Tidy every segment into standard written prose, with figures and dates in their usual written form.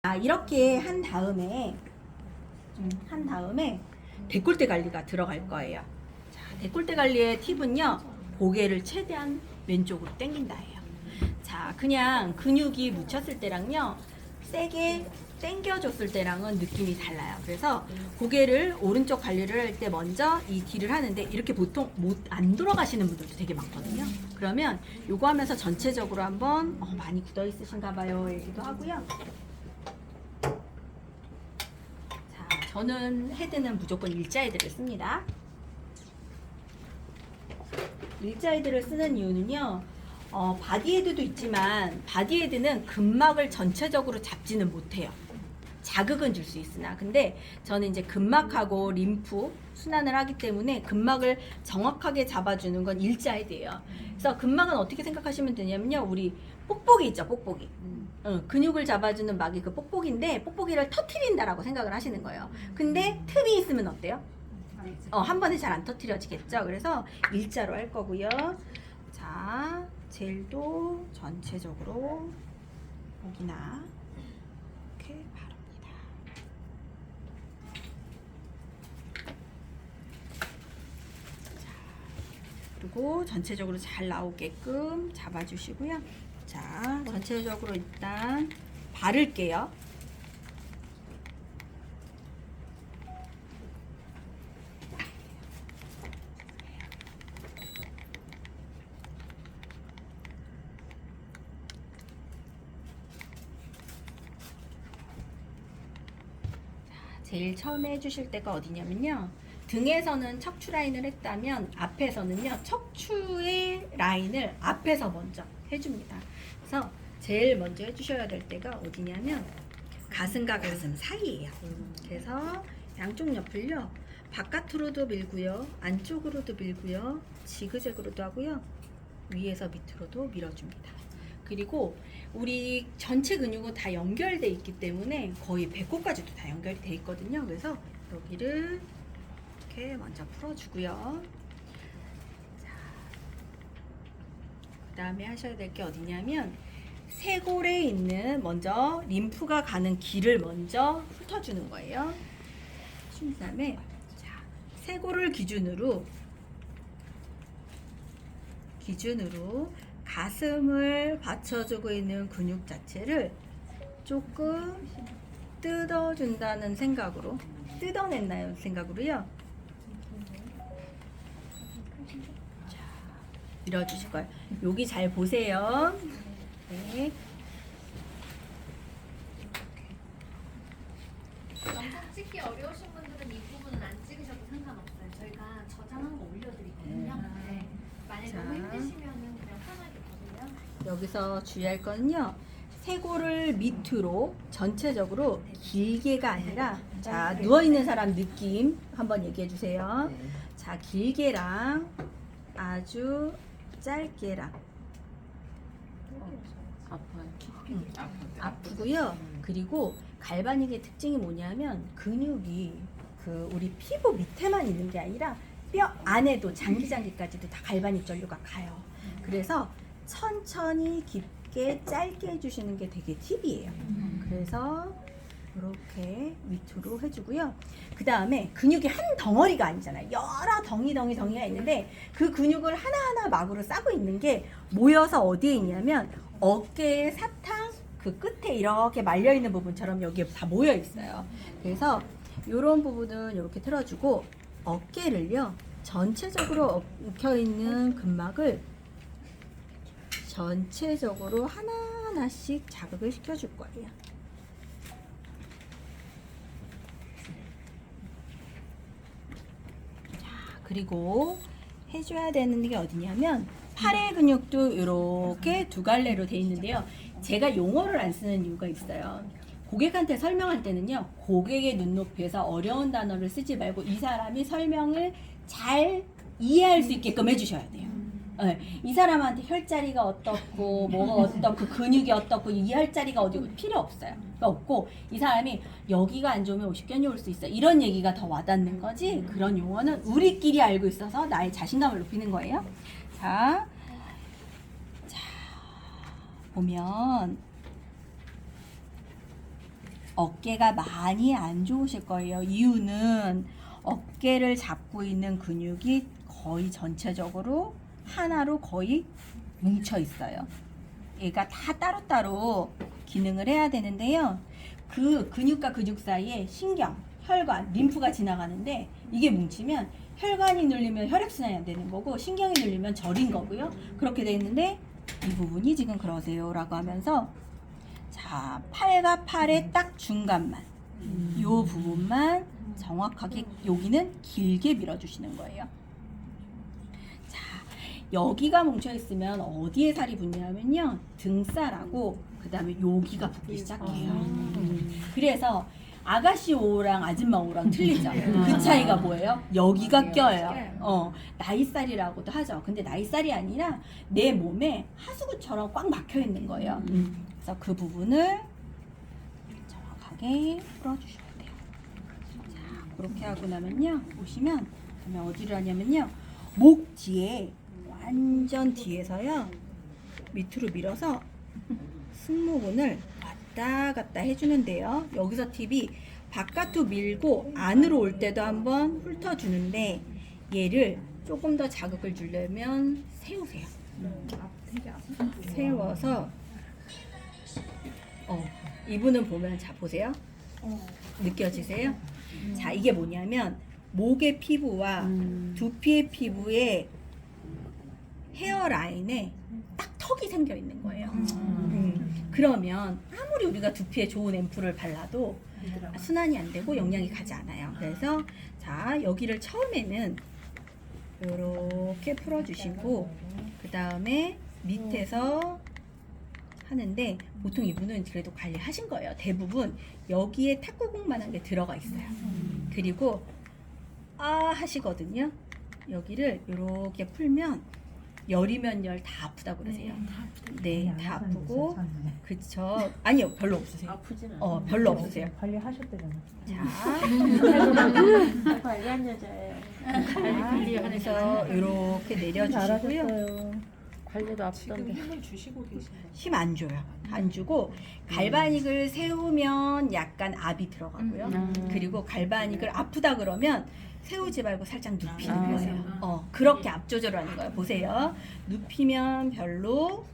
이렇게 한 다음에 데콜테 관리가 들어갈 거예요. 자, 데콜테 관리의 팁은요, 고개를 최대한 왼쪽으로 당긴다예요. 자, 그냥 근육이 묻혔을 때랑요, 세게 당겨줬을 때랑은 느낌이 달라요. 그래서 고개를 오른쪽 관리를 할 때 먼저 이 딜을 하는데, 이렇게 보통 안 돌아가시는 분들도 되게 많거든요. 그러면 요거 하면서 전체적으로 한번 많이 굳어 있으신가 봐요 얘기도 하고요. 저는 헤드는 무조건 일자 헤드를 씁니다. 일자 헤드를 쓰는 이유는요, 바디 헤드도 있지만 바디 헤드는 근막을 전체적으로 잡지는 못해요. 자극은 줄 수 있으나, 근데 저는 이제 근막하고 림프 순환을 하기 때문에 근막을 정확하게 잡아주는 건 일자 헤드예요. 그래서 근막은 어떻게 생각하시면 되냐면요, 우리 뽁뽁이 있죠, 뽁뽁이. 근육을 잡아주는 막이 그 뽁뽁이인데, 뽁뽁이를 터트린다라고 생각을 하시는 거예요. 근데 틈이 있으면 어때요? 한 번에 잘 안 터트려지겠죠. 그래서 일자로 할 거고요. 자, 젤도 전체적으로 목이나 이렇게 바릅니다. 자, 그리고 전체적으로 잘 나오게끔 잡아주시고요. 자, 전체적으로 일단 바를게요. 제일 처음에 해주실 때가 어디냐면요, 등에서는 척추 라인을 했다면 앞에서는요, 척추의 라인을 앞에서 먼저 해줍니다. 그래서 제일 먼저 해주셔야 될 때가 어디냐면 가슴과 가슴 사이예요. 그래서 양쪽 옆을요, 바깥으로도 밀고요, 안쪽으로도 밀고요, 지그재그로도 하고요, 위에서 밑으로도 밀어줍니다. 그리고 우리 전체 근육은 다 연결돼 있기 때문에 거의 배꼽까지도 다 연결이 돼 있거든요. 그래서 여기를 이렇게 먼저 풀어주고요. 그 다음에 하셔야 될 게 어디냐면, 쇄골에 있는 먼저 림프가 가는 길을 먼저 훑어주는 거예요. 그 다음에 쇄골을 기준으로 가슴을 받쳐주고 있는 근육 자체를 조금 뜯어준다는 생각으로, 뜯어낸다는 생각으로요. 자, 밀어주실 거예요. 여기 잘 보세요. 네. 영상 찍기 어려우신 분들은 이 부분은 안 찍으셔도 상관없어요. 저희가 저장한 거 올려드리거든요. 네. 만약에 너무 힘드시면은 그냥 편하게 보세요. 여기서 주의할 거는요, 쇄골을 밑으로 전체적으로 길게가 아니라, 자, 누워있는 사람 느낌 한번 얘기해 주세요. 자, 길게랑 아주 짧게랑 아프고요. 그리고 갈바닉의 특징이 뭐냐면, 근육이 우리 피부 밑에만 있는 게 아니라 뼈 안에도 장기까지도 다 갈바닉 전류가 가요. 그래서 천천히 깊게 짧게 해주시는 게 되게 팁이에요. 그래서 이렇게 밑으로 해주고요. 그 다음에 근육이 한 덩어리가 아니잖아요. 여러 덩이가 있는데, 그 근육을 하나하나 막으로 싸고 있는 게 모여서 어디에 있냐면, 어깨의 사탕 그 끝에 이렇게 말려있는 부분처럼 여기에 다 모여 있어요. 그래서 이런 부분은 이렇게 틀어주고, 어깨를요, 전체적으로 엉켜있는 근막을 전체적으로 하나하나씩 자극을 시켜줄 거예요. 자, 그리고 해줘야 되는 게 어디냐면, 팔의 근육도 이렇게 두 갈래로 돼 있는데요. 제가 용어를 안 쓰는 이유가 있어요. 고객한테 설명할 때는요, 고객의 눈높이에서 어려운 단어를 쓰지 말고 이 사람이 설명을 잘 이해할 수 있게끔 해주셔야 돼요. 네, 이 사람한테 혈자리가 어떻고 뭐가 어떻고 근육이 어떻고 이 혈자리가 어디고 필요 없어요. 없고, 이 사람이 여기가 안 좋으면 오십견이 올 수 있어, 이런 얘기가 더 와닿는 거지, 그런 용어는 우리끼리 알고 있어서 나의 자신감을 높이는 거예요. 자, 보면 어깨가 많이 안 좋으실 거예요. 이유는 어깨를 잡고 있는 근육이 거의 전체적으로 하나로 거의 뭉쳐 있어요. 얘가 다 따로따로 기능을 해야 되는데요. 그 근육과 근육 사이에 신경, 혈관, 림프가 지나가는데 이게 뭉치면 혈관이 눌리면 혈액순환이 안 되는 거고 신경이 눌리면 저린 거고요. 그렇게 돼 있는데 이 부분이 지금 그러세요 라고 하면서 자, 팔과 팔의 딱 중간만 요 부분만 정확하게 여기는 길게 밀어주시는 거예요. 자, 여기가 뭉쳐 있으면 어디에 살이 붙냐면요, 등살하고 그 다음에 여기가 붙기 시작해요. 그래서 아가씨 오랑 아줌마 오랑 틀리죠. 그 차이가 뭐예요? 여기가 껴요. 나이살이라고도 하죠. 근데 나이살이 아니라 내 몸에 하수구처럼 꽉 막혀 있는 거예요. 그래서 그 부분을 정확하게 풀어주셔야 돼요. 자, 그렇게 하고 나면요, 보시면 그러면 어디를 하냐면요, 목 뒤에 완전 뒤에서요 밑으로 밀어서 승모근을 왔다 갔다 해주는데요. 여기서 팁이 바깥으로 밀고 안으로 올 때도 한번 훑어주는데 얘를 조금 더 자극을 주려면 세우세요. 세워서 이분은 보면 자 보세요. 느껴지세요? 자, 이게 뭐냐면 목의 피부와 두피의 피부에 헤어라인에 딱 턱이 생겨 있는 거예요. 그러면 아무리 우리가 두피에 좋은 앰플을 발라도 순환이 안 되고 영양이 가지 않아요. 그래서 자, 여기를 처음에는 이렇게 풀어주시고 그 다음에 밑에서 하는데 보통 이분은 그래도 관리하신 거예요. 대부분 여기에 탁구공만한 게 들어가 있어요. 그리고 하시거든요. 여기를 이렇게 풀면 열이면 열 다 아프다고 그러세요. 네, 다 아프고. 그쵸. 아니요, 별로 없으세요. 아프진 않아요. 별로 없으세요. 관리하셨대잖아. 자, 관리한 여자예요. 그래서 이렇게 내려주시고요. 잘하셨어요. 관리도 아프던데. 힘을 주시고 계신가요? 힘 안 줘요. 안 주고 갈바닉을 세우면 약간 압이 들어가고요. 그리고 갈바닉을 아프다 그러면 세우지 말고 살짝 눕히는 거예요. 그렇게 압 조절을 하는 거예요. 보세요. 눕히면 별로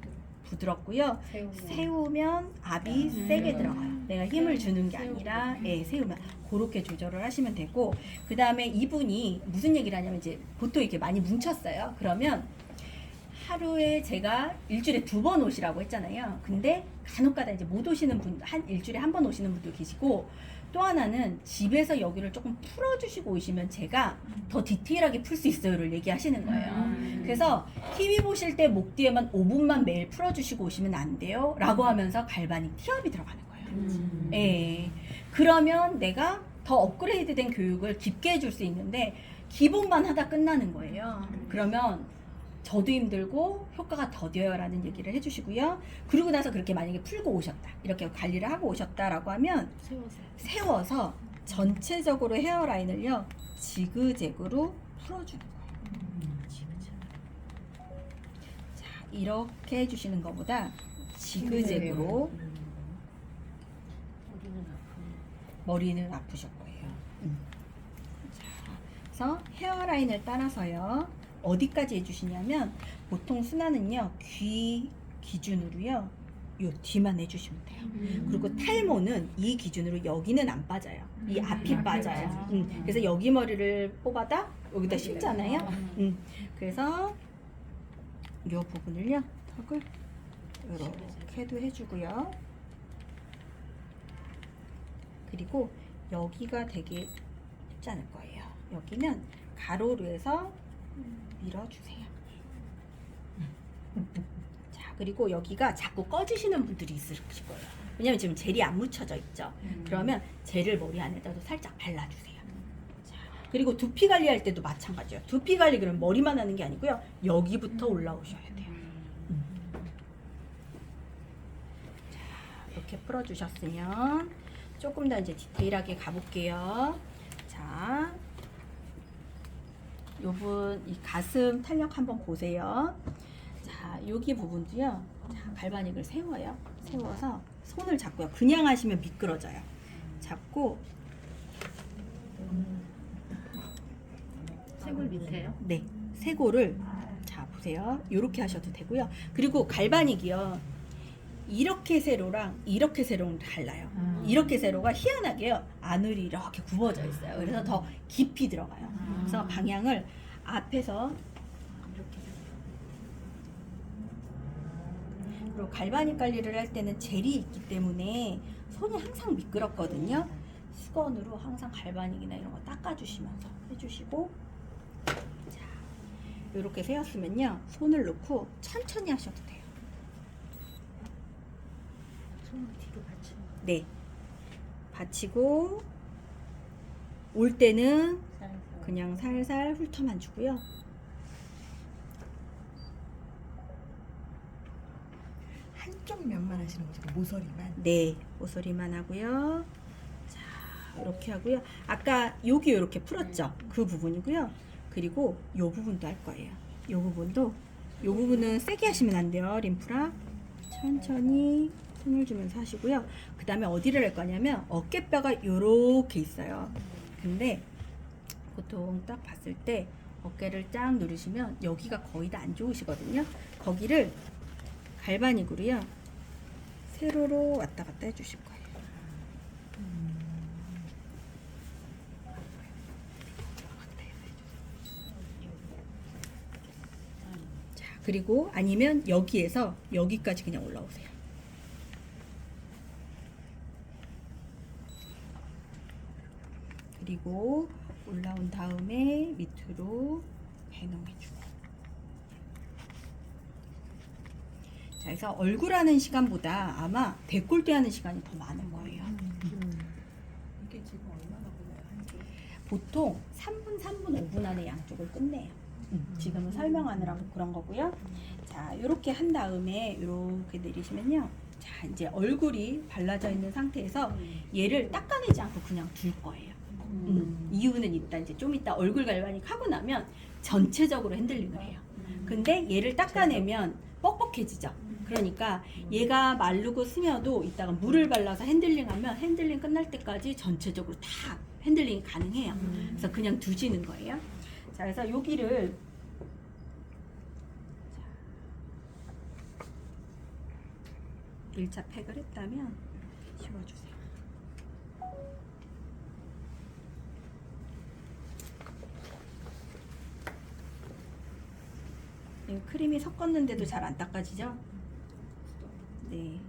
부드럽고요. 세우면 압이 세게 들어가요. 내가 힘을 주는 게 아니라 세우면 그렇게 조절을 하시면 되고, 그 다음에 이분이 무슨 얘기를 하냐면 이제 보통 이렇게 많이 뭉쳤어요. 그러면 하루에 제가 일주일에 2번 오시라고 했잖아요. 근데 간혹가다 이제 못 오시는 분, 일주일에 1번 오시는 분도 계시고, 또 하나는 집에서 여기를 조금 풀어주시고 오시면 제가 더 디테일하게 풀 수 있어요를 얘기하시는 거예요. 그래서 TV 보실 때 목 뒤에만 5분만 매일 풀어주시고 오시면 안 돼요 라고 하면서 갈바닉 티압이 들어가는 거예요. 예. 그러면 내가 더 업그레이드된 교육을 깊게 해줄 수 있는데 기본만 하다 끝나는 거예요. 그러면 저도 힘들고 효과가 더뎌요 라는 얘기를 해주시고요. 그리고 나서 그렇게 만약에 풀고 오셨다, 이렇게 관리를 하고 오셨다라고 하면 세워서 전체적으로 헤어라인을요 지그재그로 풀어주는 거예요. 자, 이렇게 해주시는 것보다 지그재그로. 머리는 아프실 거예요. 자, 그래서 헤어라인을 따라서요 어디까지 해주시냐면 보통 순환은요 귀 기준으로요 요 뒤만 해주시면 돼요. 그리고 탈모는 이 기준으로 여기는 안 빠져요. 이 앞이 빠져요. 그래서 여기 머리를 뽑아다 여기다 심잖아요. 그래서 요 부분을요 턱을 이렇게도 해주고요. 그리고 여기가 되게 쉽지 않을 거예요. 여기는 가로로 해서 밀어주세요. 자, 그리고 여기가 자꾸 꺼지시는 분들이 있으실 거예요. 왜냐면 지금 젤이 안 묻혀져 있죠. 그러면 젤을 머리 안에다도 살짝 발라주세요. 자, 그리고 두피 관리할 때도 마찬가지예요. 두피 관리 그러면 머리만 하는 게 아니고요. 여기부터 올라오셔야 돼요. 자, 이렇게 풀어주셨으면 조금 더 이제 디테일하게 가볼게요. 자, 요분 이 가슴 탄력 한번 보세요. 자, 여기 부분도요. 자, 갈바닉을 세워요. 세워서 손을 잡고요. 그냥 하시면 미끄러져요. 잡고 쇄골 밑에요? 네, 쇄골을 자 보세요. 이렇게 하셔도 되고요. 그리고 갈바닉이요. 이렇게 세로랑 이렇게 세로는 달라요. 이렇게 세로가 희한하게요. 안울이 이렇게 굽어져 있어요. 그래서 더 깊이 들어가요. 그래서 방향을 앞에서 이렇게. 그리고 갈바닉 관리를 할 때는 젤이 있기 때문에 손이 항상 미끄럽거든요. 수건으로 항상 갈바닉이나 이런 거 닦아주시면서 해주시고, 자, 이렇게 세웠으면요. 손을 놓고 천천히 하셔도 돼요. 손을 뒤로 받치는 거. 네. 받치고 올 때는 살살. 그냥 살살 훑어만 주고요. 한쪽 면만 하시는 거죠? 모서리만? 네, 모서리만 하고요. 자, 이렇게 하고요. 아까 여기 이렇게 풀었죠? 그 부분이고요. 그리고 이 부분도 할 거예요. 이 부분도, 이 부분은 세게 하시면 안 돼요. 림프라 천천히 손을 주면서 하시고요. 그 다음에 어디를 할 거냐면 어깨뼈가 이렇게 있어요. 근데 보통 딱 봤을 때 어깨를 쫙 누르시면 여기가 거의 다 안 좋으시거든요. 거기를 갈바닉으로요. 세로로 왔다 갔다 해주실 거예요. 자, 그리고 아니면 여기에서 여기까지 그냥 올라오세요. 그리고 올라온 다음에 밑으로 배농해주고. 자, 그래서 얼굴 하는 시간보다 아마 데콜테 하는 시간이 더 많은 거예요. 이게 지금 얼마나 걸려요? 한쪽? 보통 3분, 5분 안에 양쪽을 끝내요. 지금은 설명하느라고 그런 거고요. 자, 이렇게 한 다음에 이렇게 내리시면요. 자, 이제 얼굴이 발라져 있는 상태에서 얘를 닦아내지 않고 그냥 둘 거예요. 이유는 일단 이제 좀 이따 얼굴 갈바닉 하고 나면 전체적으로 핸들링을 해요. 근데 얘를 닦아내면 뻑뻑해지죠. 그러니까 얘가 마르고 스며도 이따가 물을 발라서 핸들링하면 핸들링 끝날 때까지 전체적으로 다 핸들링이 가능해요. 그래서 그냥 두시는 거예요. 자, 그래서 여기를 자, 1차 팩을 했다면 지워주세요. 크림이 섞었는데도 잘 안 닦아지죠? 네.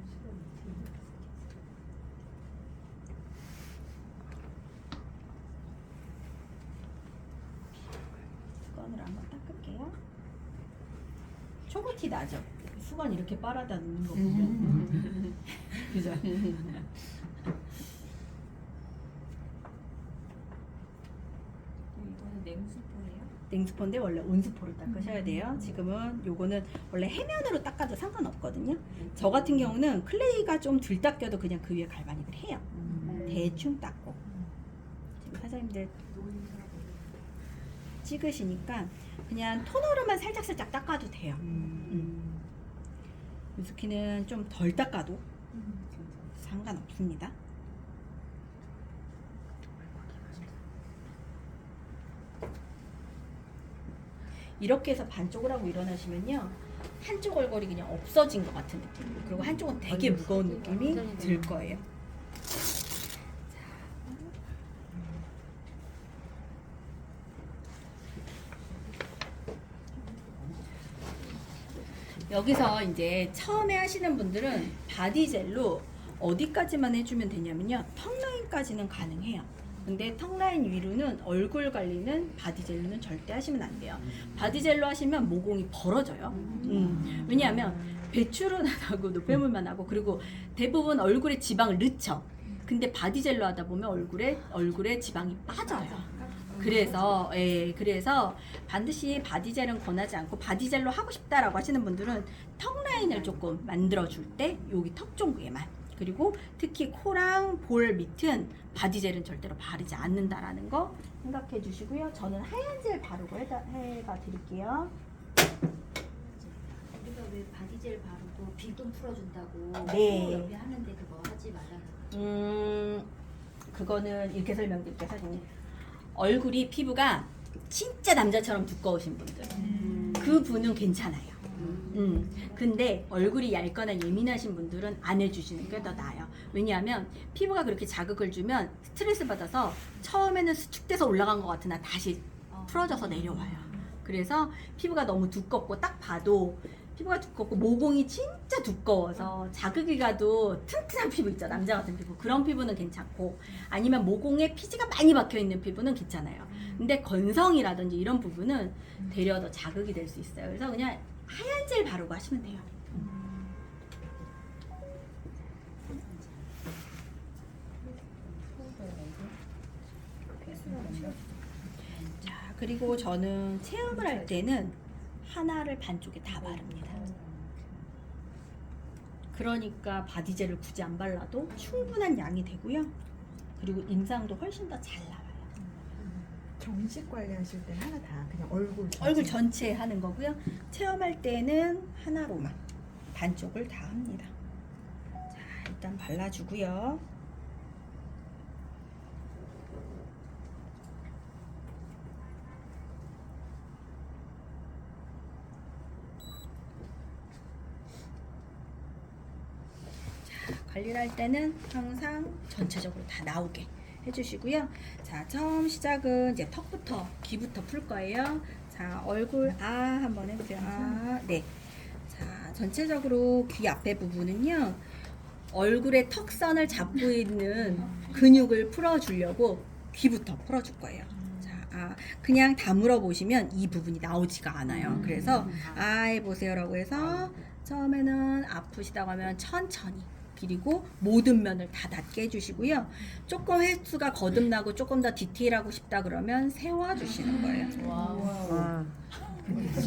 수건으로 한번 닦을게요. 초보티 나죠? 수건 이렇게 빨아다 놓는 거 보면. 그죠? 이거는 냉수포예요? 냉수포인데 원래 온수포를 닦으셔야 돼요. 지금은 요거는 원래 해면으로 닦아도 상관없거든요. 저 같은 경우는 클레이가 좀 덜 닦여도 그냥 그 위에 갈바닉을 해요. 대충 닦고. 지금 사장님들 찍으시니까 그냥 토너로만 살짝살짝 닦아도 돼요. 미스키는 좀 덜 닦아도 상관없습니다. 이렇게 해서 반쪽을 하고 일어나시면요, 한쪽 얼굴이 그냥 없어진 것 같은 느낌, 그리고 한쪽은 되게 무거운 느낌이 들 거예요. 여기서 이제 처음에 하시는 분들은 바디젤로 어디까지만 해주면 되냐면요, 턱라인까지는 가능해요. 근데 턱라인 위로는 얼굴 관리는 바디젤로는 절대 하시면 안 돼요. 바디젤로 하시면 모공이 벌어져요. 왜냐하면 배출은 안 하고 노폐물만 하고, 그리고 대부분 얼굴에 지방을 넣죠. 근데 바디젤로 하다 보면 얼굴에 지방이 빠져요. 그래서 반드시 바디젤은 권하지 않고, 바디젤로 하고 싶다라고 하시는 분들은 턱 라인을 조금 만들어줄 때 여기 턱 종구에만, 그리고 특히 코랑 볼 밑은 바디젤은 절대로 바르지 않는다라는 거 생각해 주시고요. 저는 하얀 젤 바르고 해봐 드릴게요. 우리가 왜 바디젤 바르고 빌동 풀어준다고 네. 코 옆에 하는데 그거 하지 말라는 그거는 이렇게 설명드릴게요, 사진이. 얼굴이 피부가 진짜 남자처럼 두꺼우신 분들, 그 분은 괜찮아요. 근데 얼굴이 얇거나 예민하신 분들은 안 해주시는 게 더 나아요. 왜냐하면 피부가 그렇게 자극을 주면 스트레스 받아서 처음에는 수축돼서 올라간 것 같으나 다시 풀어져서 내려와요. 그래서 피부가 너무 두껍고 딱 봐도 피부가 두껍고 모공이 진짜 두꺼워서 자극이 가도 튼튼한 피부 있죠, 남자 같은 피부. 그런 피부는 괜찮고, 아니면 모공에 피지가 많이 박혀 있는 피부는 괜찮아요. 근데 건성이라든지 이런 부분은 되려 더 자극이 될 수 있어요. 그래서 그냥 하얀 젤 바르고 하시면 돼요. 자, 그리고 저는 체험을 할 때는 하나를 반쪽에 다 바릅니다. 그러니까 바디젤을 굳이 안 발라도 충분한 양이 되고요. 그리고 인상도 훨씬 더 잘 나와요. 정식 관리하실 때 하나 다 그냥 얼굴 얼굴 전체 하는 거고요. 체험할 때는 하나로만 반쪽을 다 합니다. 자, 일단 발라주고요. 관리를 할 때는 항상 전체적으로 다 나오게 해주시고요. 자, 처음 시작은 이제 턱부터 귀부터 풀 거예요. 자, 얼굴 한번 해보세요. 네. 자, 전체적으로 귀 앞에 부분은요, 얼굴의 턱선을 잡고 있는 근육을 풀어주려고 귀부터 풀어줄 거예요. 자, 그냥 다물어 보시면 이 부분이 나오지가 않아요. 그래서 해보세요라고 해서 처음에는 아프시다고 하면 천천히, 그리고 모든 면을 다 닿게 해주시고요. 조금 횟수가 거듭나고 조금 더 디테일하고 싶다 그러면 세워주시는 거예요. 와.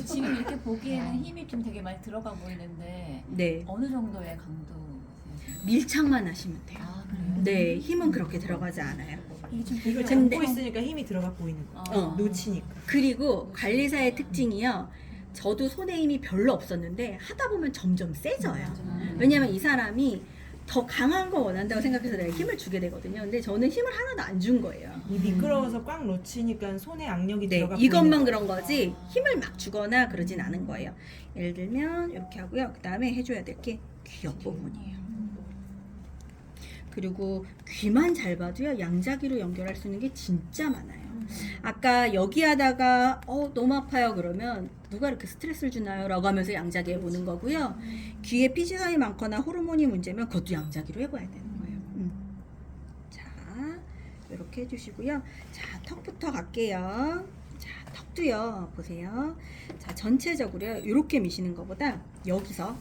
지금 이렇게 보기에는 힘이 좀 되게 많이 들어가 보이는데 네, 어느 정도의 강도? 밀착만 하시면 돼요. 그래요? 네, 힘은 그렇게 들어가지 않아요. 이게 좀 이걸 근데- 잡고 있으니까 힘이 들어가 보이는 거. 놓치니까. 그리고 관리사의 특징이요. 저도 손에 힘이 별로 없었는데 하다 보면 점점 세져요. 왜냐면 이 사람이 더 강한 거 원한다고 생각해서 내가 힘을 주게 되거든요. 근데 저는 힘을 하나도 안 준 거예요. 이 미끄러워서 꽉 놓치니까 손에 악력이 네, 들어가 이것만 보이는 그런 거지 힘을 막 주거나 그러진 않은 거예요. 예를 들면 이렇게 하고요. 그 다음에 해줘야 될 게 귀 옆부분이에요. 그리고 귀만 잘 봐도요, 양자기로 연결할 수 있는 게 진짜 많아요. 아까 여기 하다가 너무 아파요 그러면 누가 이렇게 스트레스를 주나요? 라고 하면서 양자기 해보는 거고요. 귀에 피지선이 많거나 호르몬이 문제면 그것도 양자기로 해봐야 되는 거예요. 자, 이렇게 해주시고요. 자, 턱부터 갈게요. 자, 턱도요, 보세요. 자, 전체적으로요, 이렇게 미시는 것보다 여기서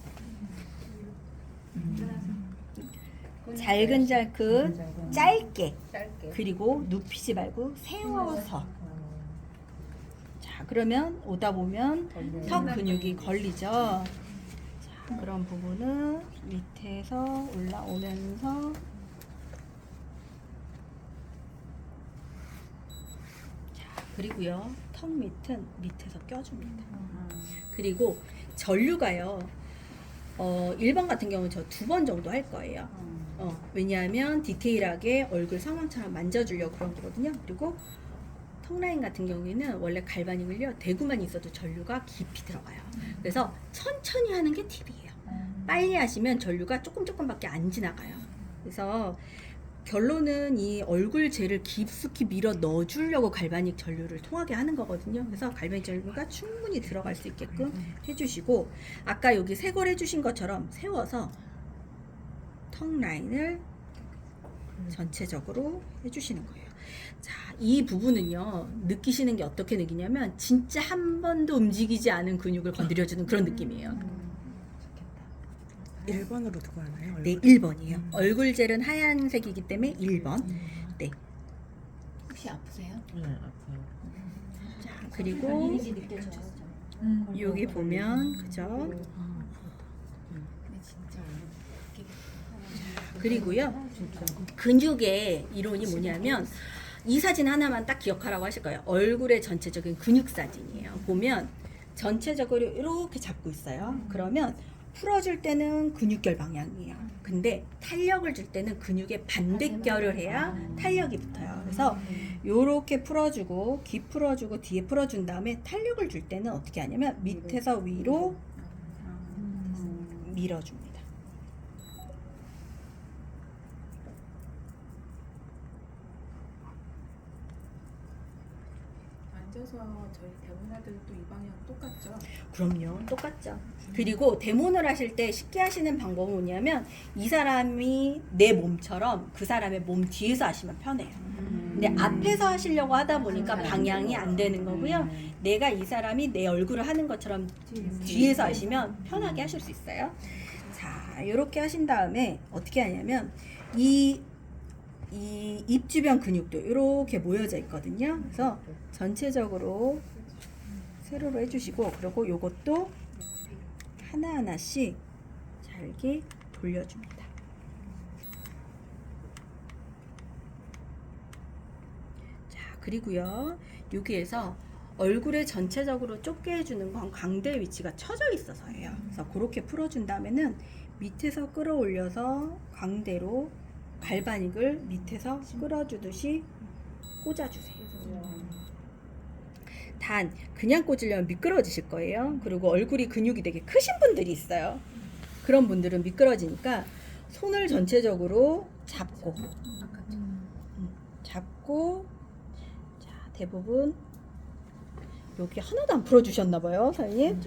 잘근잘근 짧게, 그리고 눕히지 말고 세워서. 자, 그러면 오다 보면 턱 근육이 걸리죠. 자, 그런 부분은 밑에서 올라오면서 자, 그리고요, 턱 밑은 밑에서 껴줍니다. 그리고 전류가요, 1번 같은 경우는 저 2번 정도 할 거예요. 왜냐하면 디테일하게 얼굴 상황처럼 만져주려고 그런 거거든요. 그리고 턱라인 같은 경우에는 원래 갈바닉을요, 대구만 있어도 전류가 깊이 들어가요. 그래서 천천히 하는 게 팁이에요. 빨리 하시면 전류가 조금밖에 안 지나가요. 그래서 결론은 이 얼굴 젤을 깊숙이 밀어 넣어주려고 갈바닉 전류를 통하게 하는 거거든요. 그래서 갈바닉 전류가 충분히 들어갈 수 있게끔 해주시고, 아까 여기 세골 해주신 것처럼 세워서 턱 라인을 전체적으로 해주시는 거예요. 자, 이 부분은요, 느끼시는 게 어떻게 느끼냐면 진짜 한 번도 움직이지 않은 근육을 건드려주는 그런 느낌이에요. 1번으로 두고 하나요? 얼굴? 네, 1번이에요. 얼굴 젤은 하얀색이기 때문에 1번. 네. 혹시 아프세요? 네, 아파요. 자, 그리고 느껴져요. 여기 보면, 그죠? 근데 진짜 그리고요, 근육의 이론이 뭐냐면, 이 사진 하나만 딱 기억하라고 하실 거예요. 얼굴의 전체적인 근육 사진이에요. 보면 전체적으로 이렇게 잡고 있어요. 그러면 풀어줄 때는 근육결 방향이에요. 근데 탄력을 줄 때는 근육의 반대결을 해야 탄력이 붙어요. 그래서 요렇게 풀어주고 귀 풀어주고 뒤에 풀어준 다음에 탄력을 줄 때는 어떻게 하냐면 밑에서 위로 밀어줍니다. 앉아서 저희 대문아들도 이 방향 똑같죠? 그럼요. 똑같죠. 그리고 대문을 하실 때 쉽게 하시는 방법은 뭐냐면 이 사람이 내 몸처럼 그 사람의 몸 뒤에서 하시면 편해요. 근데 앞에서 하시려고 하다 보니까 방향이 안 되는 거고요. 내가 이 사람이 내 얼굴을 하는 것처럼 뒤에서 하시면 편하게 하실 수 있어요. 자, 이렇게 하신 다음에 어떻게 하냐면 이 입 주변 근육도 이렇게 모여져 있거든요. 그래서 전체적으로 세로로 해주시고, 그리고 요것도 하나하나씩 잘게 돌려줍니다. 자, 그리고요, 여기에서 얼굴에 전체적으로 좁게 해주는 건 광대 위치가 처져 있어서예요. 그래서 그렇게 풀어준 다음에는 밑에서 끌어올려서 광대로 갈바닉을 밑에서 끌어주듯이 꽂아주세요. 단 그냥 꽂으려면 미끄러지실 거예요. 그리고 얼굴이 근육이 되게 크신 분들이 있어요. 그런 분들은 미끄러지니까 손을 전체적으로 잡고 자, 대부분 여기 하나도 안 풀어주셨나 봐요, 사장님.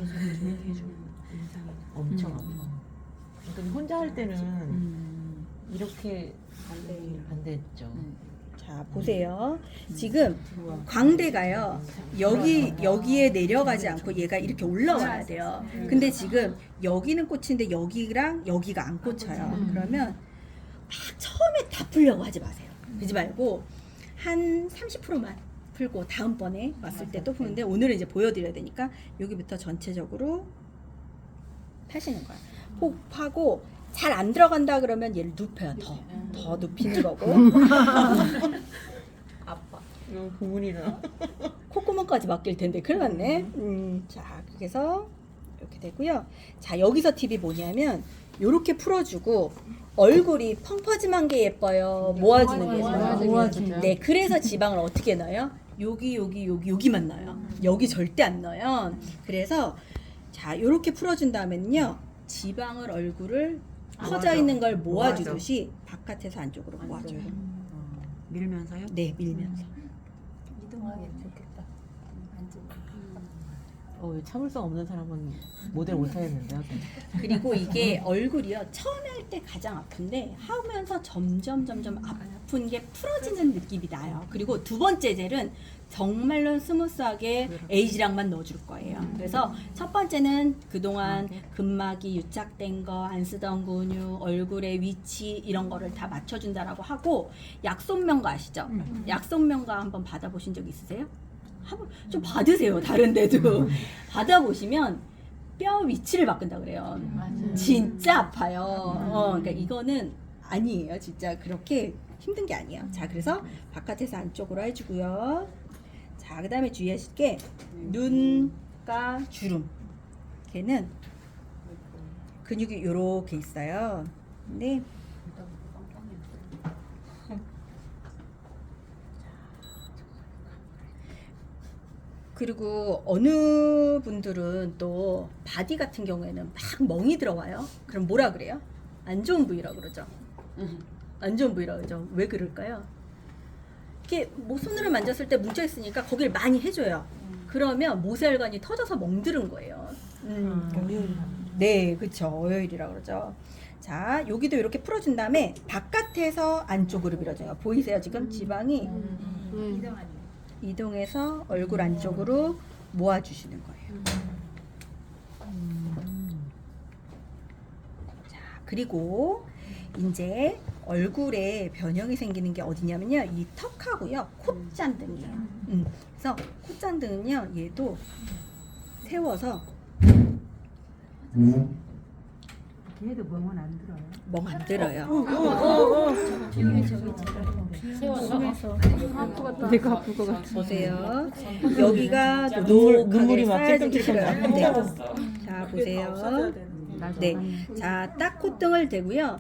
엄청 아파. 그러니까 혼자 할 때는 이렇게 반대했죠. 자, 보세요. 지금 광대가요, 여기에 내려가지 않고 얘가 이렇게 올라와야 돼요. 근데 지금 여기는 꽂히는데 여기랑 여기가 안 꽂혀요. 그러면 막 처음에 다 풀려고 하지 마세요. 그러지 말고 한 30%만 풀고 다음번에 왔을 때 또 푸는데, 오늘은 이제 보여드려야 되니까 여기부터 전체적으로 파시는 거예요. 혹 파고 잘 안 들어간다 그러면 얘를 눕혀요. 더 눕히는 거고. 아빠. 이거 부분이나. 콧구멍까지 맡길 텐데 큰일 났네. 자, 그래서 이렇게 되고요. 자, 여기서 팁이 뭐냐면 요렇게 풀어주고 얼굴이 펑퍼짐한 게 예뻐요, 모아지는 게 예뻐요? 네, 그래서 지방을 어떻게 넣어요? 여기만 넣어요. 여기 절대 안 넣어요. 그래서 자, 요렇게 풀어준 다음에는요, 지방을 얼굴을 퍼져 있는 걸 모아주듯이 바깥에서 안쪽으로 모아줘요. 밀면서요? 네, 밀면서. 이동하기 좋겠다. 참을성 없는 사람은 모델 못 하겠는데요. 그리고 이게 얼굴이요, 처음에 할 때 가장 아픈데 하면서 점점 아픈 게 풀어지는 느낌이 나요. 그리고 두 번째 젤은 정말로 스무스하게 에이지랑만 넣어줄 거예요. 그래서 첫 번째는 그동안 근막이 유착된 거, 안 쓰던 근육, 얼굴의 위치 이런 거를 다 맞춰준다라고 하고, 약손명가 아시죠? 약손명가 한번 받아보신 적 있으세요? 한번 좀 받으세요. 다른 데도 받아보시면 뼈 위치를 바꾼다 그래요. 진짜 아파요. 그러니까 이거는 아니에요. 진짜 그렇게 힘든 게 아니에요. 자, 그래서 바깥에서 안쪽으로 해주고요. 자, 그 다음에 주의하실 게 눈가 주름. 걔는 근육이 이렇게 있어요. 근데 그리고 어느 분들은 또 바디 같은 경우에는 막 멍이 들어와요. 그럼 뭐라 그래요? 안 좋은 부위라고 그러죠. 안 좋은 부위라고 그러죠. 왜 그럴까요? 이렇게 뭐 손으로 만졌을 때 뭉쳐 있으니까 거기를 많이 해줘요. 그러면 모세혈관이 터져서 멍드는 거예요. 네, 그렇죠. 어여일이라고 그러죠. 자, 여기도 이렇게 풀어준 다음에 바깥에서 안쪽으로 밀어줘요. 보이세요? 지금 지방이 이동해서 얼굴 안쪽으로 모아주시는 거예요. 자, 그리고 이제 얼굴에 변형이 생기는 게 어디냐면요, 이 턱하고요, 콧잔등이에요. 그래서 콧잔등은요, 얘도 세워서 이렇게 해도 멍은 안 들어요. 멍 안 들어요. 내가 아플 것 같아. 보세요. 여기가 눈물이 막 쌓여지기 찔끔찔끔 싫어요. 나요. 네. 자, 보세요. 네. 자, 딱 콧등을 대고요.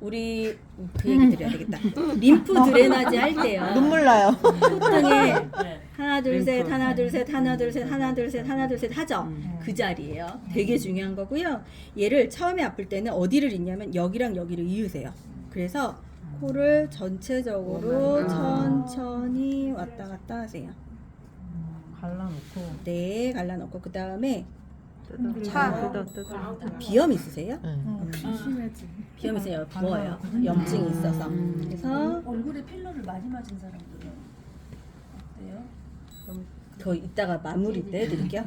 우리 그 얘기 드려야 되겠다. 림프 드레나지 할 때요. 눈물 나요. 콧등에 하나 둘 셋, 림프. 하나 둘 셋, 하나 둘 셋, 하나 둘 셋, 하나 둘 셋 하죠. 그 자리예요. 되게 중요한 거고요. 얘를 처음에 아플 때는 어디를 잇냐면 여기랑 여기를 이으세요. 그래서 코를 전체적으로 천천히 왔다 갔다 하세요. 갈라놓고. 네, 갈라놓고 그 다음에 뜯어. 비염 있으세요? 네. 비염 있어요. 부어요. 염증이 있어서. 그래서 얼굴에 필러를 많이 맞은 사람들은 어때요? 더 이따가 마무리 때 해드릴게요.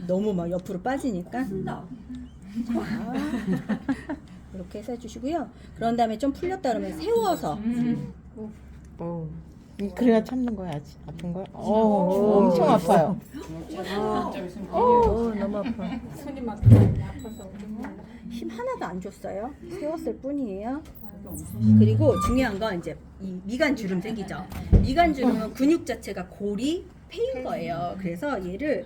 너무 막 옆으로 빠지니까. 자, 이렇게 해서 해주시고요. 그런 다음에 좀 풀렸다 그러면 세워서 그래야 참는 거야, 아직. 아픈 거야? 엄청 아파요. 너무 아파. 힘 하나도 안 줬어요. 세웠을 뿐이에요. 그리고 중요한 건 이제 이 미간 주름 생기죠. 미간 주름은 근육 자체가 골이 패인 거예요. 그래서 얘를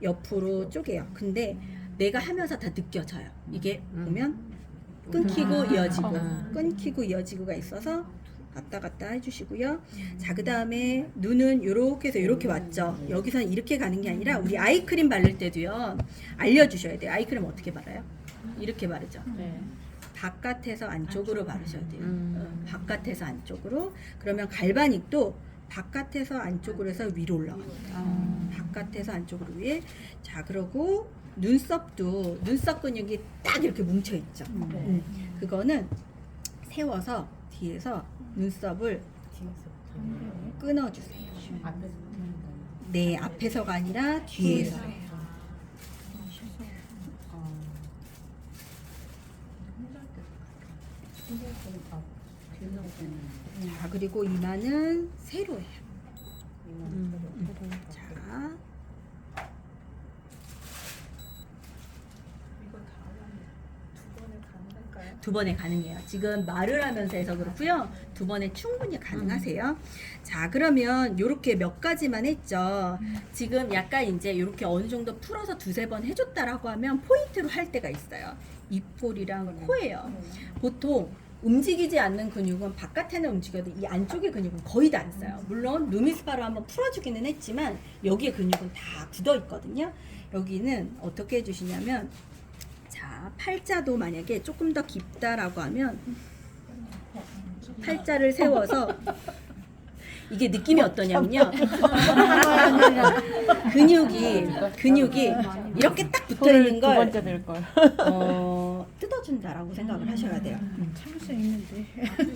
옆으로 쪼개요. 근데 내가 하면서 다 느껴져요. 이게 보면 끊기고 이어지고가 있어서 왔다 갔다 해주시고요. 자, 그 다음에 눈은 요렇게 해서 요렇게 왔죠. 여기서는 이렇게 가는 게 아니라 우리 아이크림 바를 때도요. 알려주셔야 돼요. 아이크림 어떻게 발라요? 이렇게 바르죠. 바깥에서 안쪽으로 바르셔야 돼요. 바깥에서 안쪽으로. 그러면 갈바닉도 바깥에서 안쪽으로 해서 위로 올라갑니다. 바깥에서 안쪽으로 위에. 자, 그러고 눈썹도 눈썹 근육이 딱 이렇게 뭉쳐 있죠. 그거는 세워서 뒤에서 눈썹을 끊어주세요. 네, 앞에서가 아니라 뒤에서. 자, 그리고 이마는 세로예요. 자, 이거 다 하려면 2번에 가능할까요? 2번에 가능해요. 지금 말을 하면서 해서 그렇고요. 2번에 충분히 가능하세요. 자, 그러면 요렇게 몇 가지만 했죠. 지금 약간 이제 요렇게 어느 정도 풀어서 2-3번 해줬다라고 하면 포인트로 할 때가 있어요. 입꼬리랑 코예요. 보통 움직이지 않는 근육은 바깥에는 움직여도 이 안쪽의 근육은 거의 다 안 써요. 물론 루미스파로 한번 풀어주기는 했지만 여기에 근육은 다 굳어 있거든요. 여기는 어떻게 해주시냐면, 자, 팔자도 만약에 조금 더 깊다라고 하면 팔자를 세워서 이게 느낌이 어떠냐면요. 근육이 이렇게 딱 붙어 있는 두 걸 번째 될 걸. 뜯어준다라고 생각을 하셔야 돼요. 참을 수 있는데.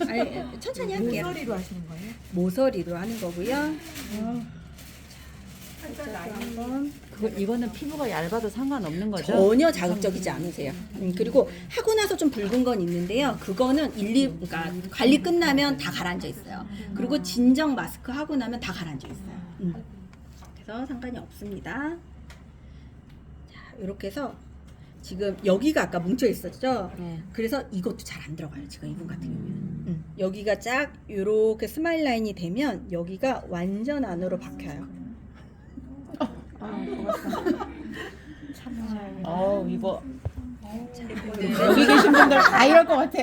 아니, 천천히 할게요. 모서리로 하시는 거예요? 모서리로 하는 거고요. 한번 이거는 피부가 얇아도 상관없는 거죠? 전혀 자극적이지 않으세요. 그리고 하고 나서 좀 붉은 건 있는데요. 그거는 그러니까 관리 끝나면 다 가라앉아 있어요. 그리고 진정 마스크 하고 나면 다 가라앉아 있어요. 그래서 상관이 없습니다. 자, 이렇게 해서 지금 여기가 아까 뭉쳐 있었죠. 네. 그래서 이것도 잘 안 들어가요. 지금 이분 같은 경우에는. 여기가 쫙 이렇게 스마일 라인이 되면 여기가 완전 안으로 박혀요. 이거. 여기 계신 분들 다 이럴 것 같아.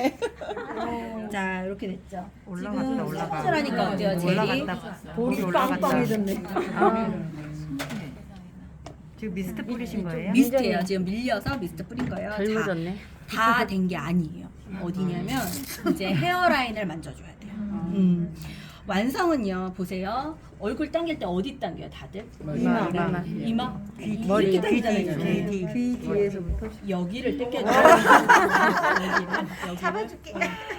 자, 이렇게 됐죠. 올라갔다, 지금 올라가. 수술하니까 어때요, 젤이? 볼이 올라갔다. 지금 미스트 뿌리신 거예요? 미스트예요. 지금 밀려서 미스트 뿌린 거예요. 젊어졌네. 다 된 게 아니에요. 어디냐면 이제 헤어라인을 만져줘야 돼요. 완성은요. 보세요. 얼굴 당길 때 어디 당겨요, 다들? 이마? 머리, 이렇게 귀 당기잖아요. 뒤. 귀 뒤에서부터. 여기를 당겨줘요.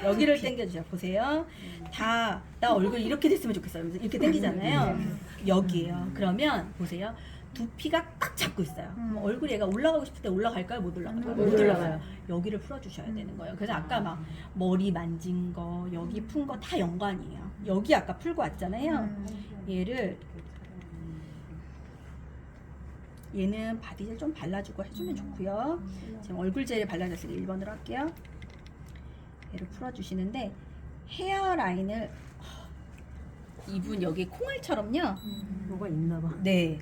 여기를 당겨주세요. 보세요. 다 나 얼굴 이렇게 됐으면 좋겠어요. 이렇게 당기잖아요. 여기에요. 그러면 보세요. 두피가 꽉 잡고 있어요. 얼굴이 얘가 올라가고 싶을 때 올라갈까요? 못 올라갈까요? 못 올라가요. 여기를 풀어주셔야 되는 거예요. 그래서 아까 막 머리 만진 거, 여기 푼 거 다 연관이에요. 여기 아까 풀고 왔잖아요. 얘는 바디젤 좀 발라주고 해주면 좋고요. 지금 얼굴 젤이 발라졌으니까 1번으로 할게요. 얘를 풀어주시는데 헤어라인을 이분 여기 콩알처럼요. 뭐가 있나 봐. 네.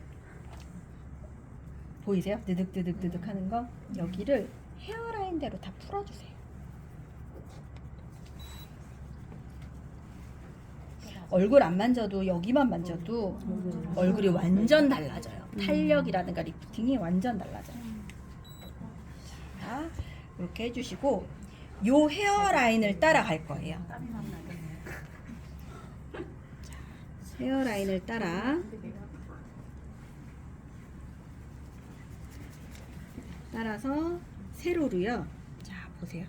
보이세요? 드득드득드득 하는 거. 여기를 헤어라인대로 다 풀어주세요. 얼굴 안 만져도 여기만 만져도 얼굴이 완전 달라져요. 탄력이라든가 리프팅이 완전 달라져요. 자, 이렇게 해주시고 요 헤어라인을 따라갈 거예요. 자, 헤어라인을 따라서 세로로요. 자, 보세요.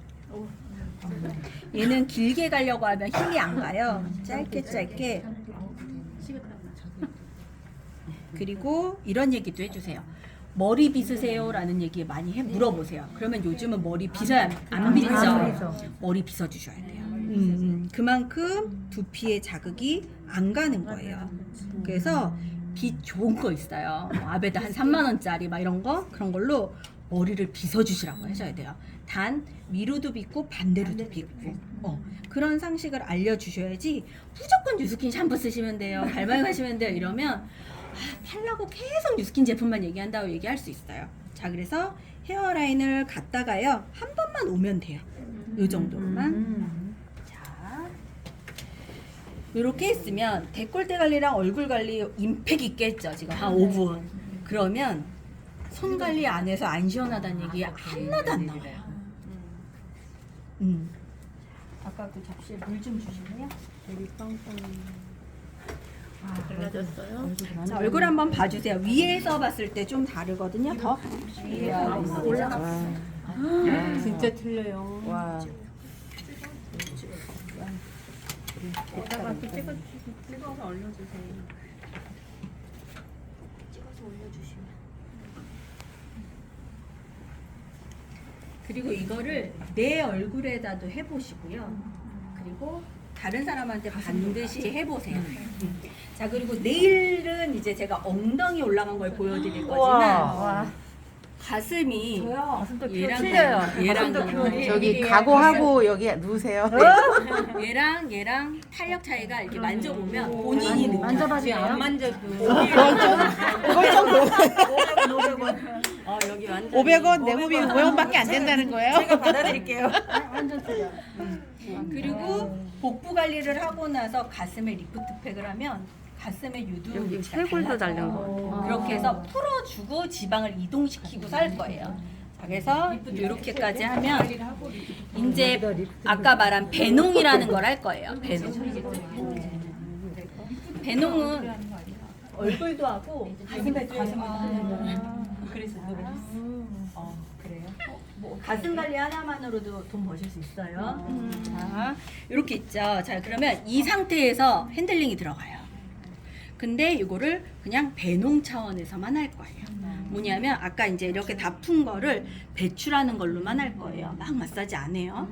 얘는 길게 가려고 하면 힘이 안 가요. 짧게. 그리고 이런 얘기도 해주세요. 머리 빗으세요? 라는 얘기 많이 물어보세요. 그러면 요즘은 머리 빗어야 안 빗죠? 머리 빗어주셔야 돼요. 그만큼 두피에 자극이 안 가는 거예요. 그래서 빗 좋은 거 있어요. 아베다 한 3만 원짜리 막 이런 거 그런 걸로 머리를 빗어주시라고 하셔야 돼요. 단 위로도 빗고 반대로도 빗고 그런 상식을 알려주셔야지 무조건 뉴스킨 샴푸 쓰시면 돼요. 갈바닉 하시면 돼요. 이러면 팔라고 계속 뉴스킨 제품만 얘기한다고 얘기할 수 있어요. 자, 그래서 헤어라인을 갖다가요 한 번만 오면 돼요. 요 정도만. 자, 이렇게 했으면 데콜테 관리랑 얼굴 관리 임팩 있게 했죠. 지금 한 5분. 그러면 손 관리 안 해서 안 시원하다는 얘기 하나도 안 나와요. 아까 그 접시에 물 좀 주실래요? 여기 빵빵. 달라졌어요? 자, 얼굴 한번 봐주세요. 위에서 봤을 때 좀 다르거든요. 더 위에 올라갔어요. 진짜 틀려요. 와. 이따가 또 찍어서 올려주세요. 찍어서 올려주시면. 그리고 이거를 내 얼굴에다도 해보시고요. 그리고 다른 사람한테 반드시 해보세요. 자, 그리고 내일은 이제 제가 엉덩이 올라간 걸 보여드릴 거지만 가슴이 얘랑 얘랑 저기 각오하고 여기 누우세요. 얘랑 탄력 차이가 이렇게 만져보면 본인이 만져봐도요? 안 만져도 그걸 좀 여기 완전 500원 내고비 500원밖에 안 된다는 거예요? 제가 받아드릴게요. 완전 틀려. 그리고 복부 관리를 하고 나서 가슴에 리프트팩을 하면 가슴에 유두력이 쇄골도 달린 거. 그렇게 해서 풀어주고 지방을 이동시키고 살 거예요. 자, 그래서 이렇게까지 하면 이제 아까 말한 배농이라는 걸 할 거예요. 배농은 얼굴도 하고 가슴에도 하는 그래서 그래요? 가슴 관리 하나만으로도 돈 버실 수 있어요. 자, 이렇게 있죠. 자, 그러면 이 상태에서 핸들링이 들어가요. 근데 이거를 그냥 배농 차원에서만 할 거예요. 뭐냐면 아까 이제 이렇게 다 푼 거를 배출하는 걸로만 할 거예요. 막 마사지 안 해요.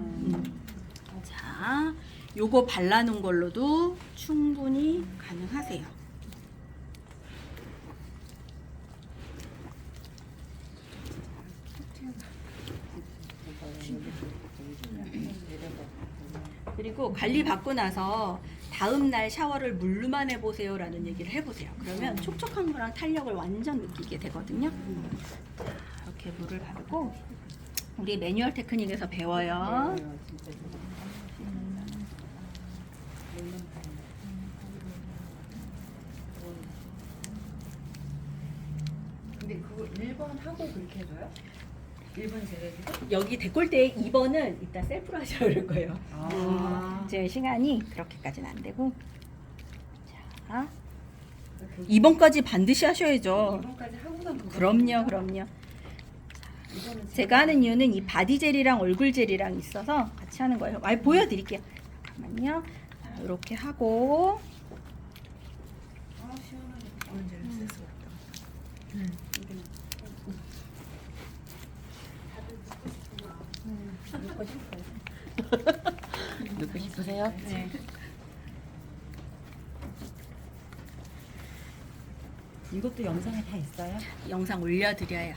자, 요거 발라놓은 걸로도 충분히 가능하세요. 그리고 관리 받고 나서 다음 날 샤워를 물로만 해보세요 라는 얘기를 해보세요. 그러면 촉촉한 거랑 탄력을 완전 느끼게 되거든요. 자, 이렇게 물을 바르고 우리 매뉴얼 테크닉에서 배워요. 근데 그거 1번 하고 그렇게 해줘요? 1번 제외해서? 여기 데콜테 2번은 이따 셀프로 하셔야 할 거예요. 제 시간이 그렇게까지는 안 되고. 자, 2번까지 반드시 하셔야죠. 2번까지 하고서 그럼요. 제가 하는 이유는 이 바디 젤이랑 얼굴 젤이랑 있어서 같이 하는 거예요. 보여드릴게요. 잠깐만요. 자, 이렇게 하고 넣고 싶으세요? 네. 이것도 영상에 다 있어요? 영상 올려드려요.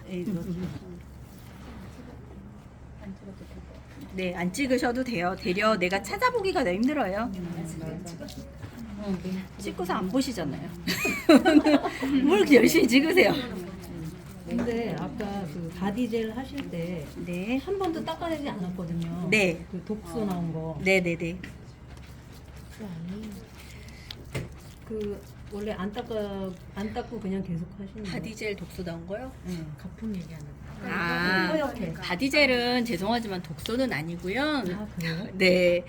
네, 안 찍으셔도 돼요. 되려 내가 찾아보기가 너무 힘들어요. 찍고서 안 보시잖아요. 뭘 이렇게 열심히 찍으세요. 근데 아까 그 바디젤 하실 때 네. 한 번도 닦아내지 않았거든요. 네. 그 독소 나온 거. 네네네. 그 원래 안 닦고 그냥 계속 하시는 거. 바디젤 독소 나온 거요? 네, 거품 얘기하는 거. 아, 허옇게. 바디젤은 죄송하지만 독소는 아니고요. 아 그래요? 네.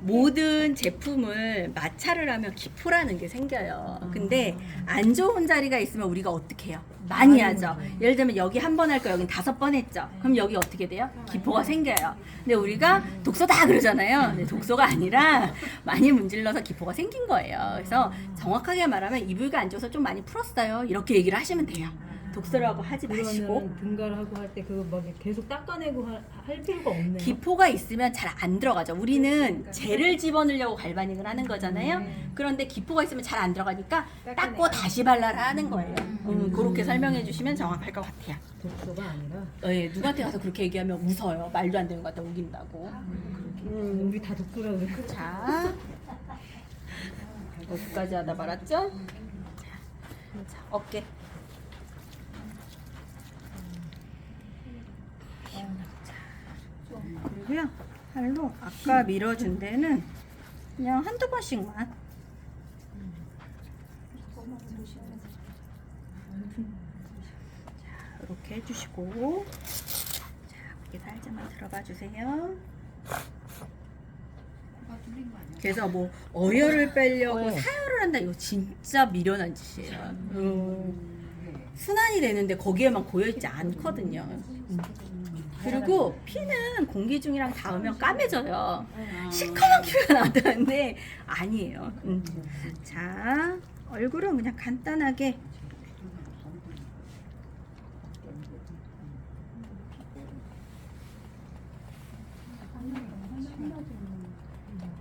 모든 제품을 마찰을 하면 기포라는 게 생겨요. 근데 안 좋은 자리가 있으면 우리가 어떻게 해요? 많이 하죠. 예를 들면 여기 한 번 할 거 여긴 5번 했죠. 그럼 여기 어떻게 돼요? 기포가 생겨요. 근데 우리가 독소다 그러잖아요. 근데 독소가 아니라 많이 문질러서 기포가 생긴 거예요. 그래서 정확하게 말하면 이불가 안 좋아서 좀 많이 풀었어요. 이렇게 얘기를 하시면 돼요. 독소라고 하지 마시고. 그러면 등갈하고 할 때 그거 막 계속 닦아내고 할 필요가 없네요. 기포가 있으면 잘 안 들어가죠. 우리는 젤을 집어넣으려고 갈바닉을 하는 거잖아요. 그런데 기포가 있으면 잘 안 들어가니까 닦고 다시 발라라 하는 거예요. 그렇게 설명해 주시면 정확할 것 같아요. 독소가 아니라. 네, 누구한테 가서 그렇게 얘기하면 웃어요. 말도 안 되는 것 같다 우긴다고. 우리 다 독소라고 그래. 자, 여기까지 하다 말았죠? 자, 어깨. 그리고요, 팔로 아까 밀어준 데는 그냥 한두 번씩만. 자, 이렇게 해주시고, 자, 여기 살짝만 들어봐 주세요. 그래서 뭐 어혈을 빼려고 사혈을 한다, 이거 진짜 미련한 짓이에요. 순환이 되는데 거기에만 고여있지 않거든요. 그리고 피는 공기 중이랑 닿으면 까매져요. 시커먼 피가 나다는데 아니에요. 자, 얼굴은 그냥 간단하게.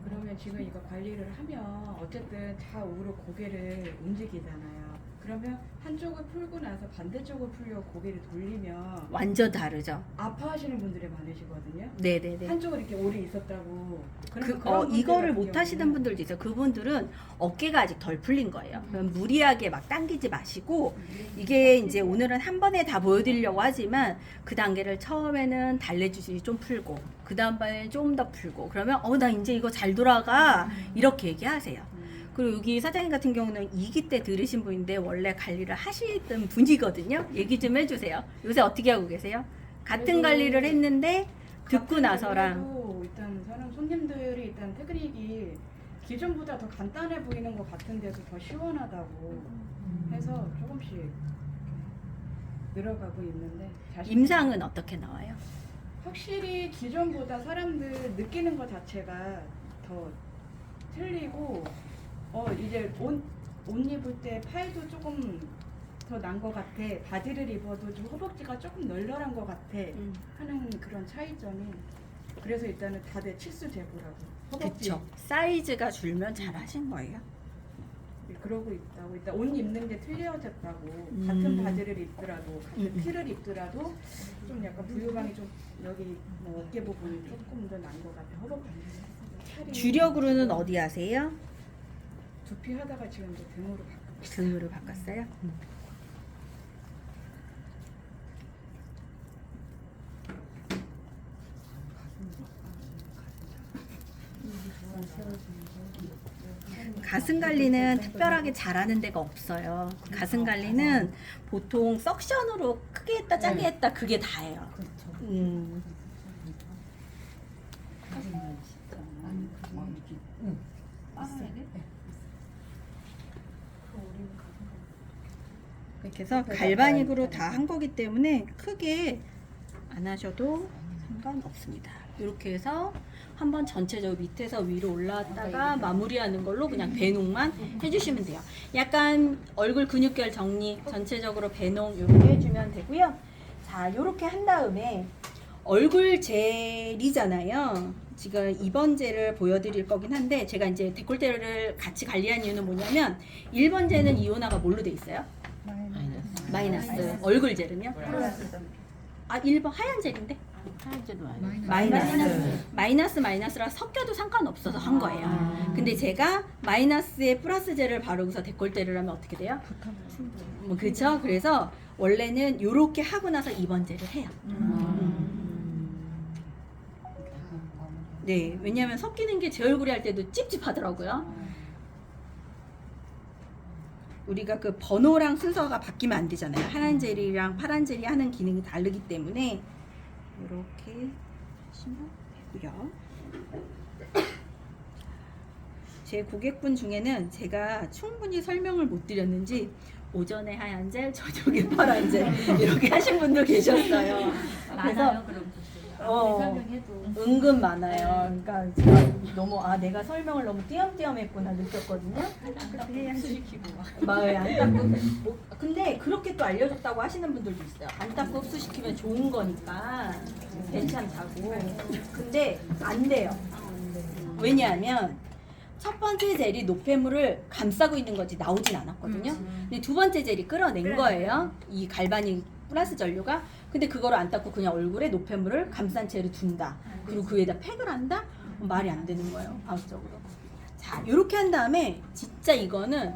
그러면 지금 이거 관리를 하면 어쨌든 좌우로 고개를 움직이잖아요. 그러면 한쪽을 풀고 나서 반대쪽을 풀려고 고개를 돌리면 완전 다르죠. 아파하시는 분들이 많으시거든요. 네네네. 한쪽으로 이렇게 오래 있었다고. 그러면 그런 분들 이거를 같은 못 하시는 경우는 분들도 있어요. 그분들은 어깨가 아직 덜 풀린 거예요. 그럼 무리하게 막 당기지 마시고, 이게 이제 오늘은 한 번에 다 보여드리려고 하지만 그 단계를 처음에는 달래주시 좀 풀고, 그 다음번에 좀 더 풀고, 그러면 나 이제 이거 잘 돌아가 이렇게 얘기하세요. 그리고 여기 사장님 같은 경우는 2기 때 들으신 분인데 원래 관리를 하시던 분이거든요. 얘기 좀 해주세요. 요새 어떻게 하고 계세요? 같은 관리를 했는데 듣고 나서랑. 그래도 일단 사람 손님들이 일단 테크닉이 기존보다 더 간단해 보이는 것 같은데도 더 시원하다고 해서 조금씩 늘어가고 있는데 임상은 어떻게 나와요? 확실히 기존보다 사람들 느끼는 것 자체가 더 틀리고 이제 옷 입을 때 팔도 조금 더 난 것 같아. 바지를 입어도 좀 허벅지가 조금 널널한 것 같아 하는 그런 차이점이. 그래서 일단은 다들 치수 재보라고. 허벅지. 그쵸. 사이즈가 줄면 잘 하신 거예요. 그러고 있다고. 일단 옷 입는 게 틀려졌다고. 같은 바지를 입더라도 같은 티를 입더라도 좀 약간 부유방이 좀 여기 뭐 어깨 부분이 조금 더 난 것 같아. 허벅지. 팔이 주력으로는 어디 하세요? 두피 하다가 지금 이제 등으로 바꾸고 있어요. 등으로 바꿨어요? 가슴 관리는 특별하게 잘하는 데가 없어요. 가슴 관리는 보통 석션으로 크게 했다 작게 했다 그게 다예요. 이렇게 해서 갈바닉으로 다 한 거기 때문에 크게 안 하셔도 상관없습니다. 이렇게 해서 한번 전체적으로 밑에서 위로 올라왔다가 마무리하는 걸로 그냥 배농만 해주시면 돼요. 약간 얼굴 근육결 정리, 전체적으로 배농 이렇게 해주면 되고요. 자, 이렇게 한 다음에 얼굴 젤이잖아요. 지금 2번 젤을 보여드릴 거긴 한데 제가 이제 데콜테를 같이 관리한 이유는 뭐냐면 1번 젤은 이온화가 뭘로 돼 있어요? 마이너스. 얼굴 젤은요? 아, 1번 하얀 젤인데? 마이너스라 섞여도 상관없어서 한 거예요. 근데 근데 제가 마이너스에 플러스 젤을 바르고서 데콜테를 하면 어떻게 돼요? 뭐 그렇죠? 그래서 원래는 요렇게 하고 나서 2번 젤을 해요. 네, 왜냐하면 섞이는 게 제 얼굴에 할 때도 찝찝하더라고요. 우리가 그 번호랑 순서가 바뀌면 안 되잖아요. 하얀 젤이랑 파란 젤이 하는 기능이 다르기 때문에 이렇게 하시면 되고요. 제 고객분 중에는 제가 충분히 설명을 못 드렸는지 오전에 하얀 젤, 저녁에 파란 젤 이렇게 하신 분도 계셨어요. 많아요 그럼. 설명해도 은근 많아요. 그러니까 제가 너무 내가 설명을 너무 띄엄띄엄했구나 느꼈거든요. 그렇게 해야지. 마을 안 닦고 근데 그렇게 또 알려줬다고 하시는 분들도 있어요. 안 닦고 흡수시키면 좋은 거니까 괜찮다고. 근데 안 돼요. 왜냐하면 첫 번째 젤이 노폐물을 감싸고 있는 거지 나오진 않았거든요. 근데 두 번째 젤이 끌어낸 거예요. 이 갈바닉 플러스 전류가. 근데 그거를 안 닦고 그냥 얼굴에 노폐물을 감싼 채로 둔다. 그리고 그 위에다 팩을 한다? 말이 안 되는 거예요, 과학적으로. 자, 이렇게 한 다음에 진짜 이거는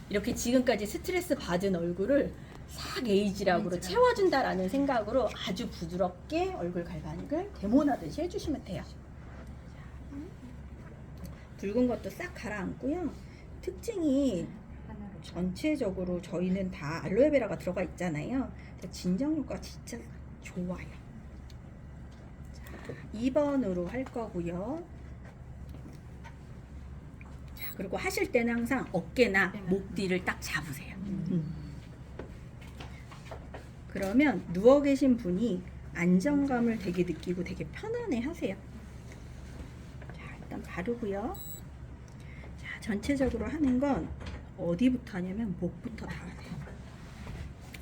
이렇게 지금까지 스트레스 받은 얼굴을 싹 에이지락으로 채워준다라는 생각으로 아주 부드럽게 얼굴 갈바닉을 데모나듯이 해주시면 돼요. 붉은 것도 싹 가라앉고요. 특징이 전체적으로 저희는 다 알로에베라가 들어가 있잖아요. 진정 효과가 진짜 좋아요. 자, 2번으로 할 거고요. 자, 그리고 하실 때는 항상 어깨나 목 뒤를 딱 잡으세요. 그러면 누워 계신 분이 안정감을 되게 느끼고 되게 편안해 하세요. 자, 일단 바르고요. 자, 전체적으로 하는 건 어디부터 하냐면 목부터 다 하세요.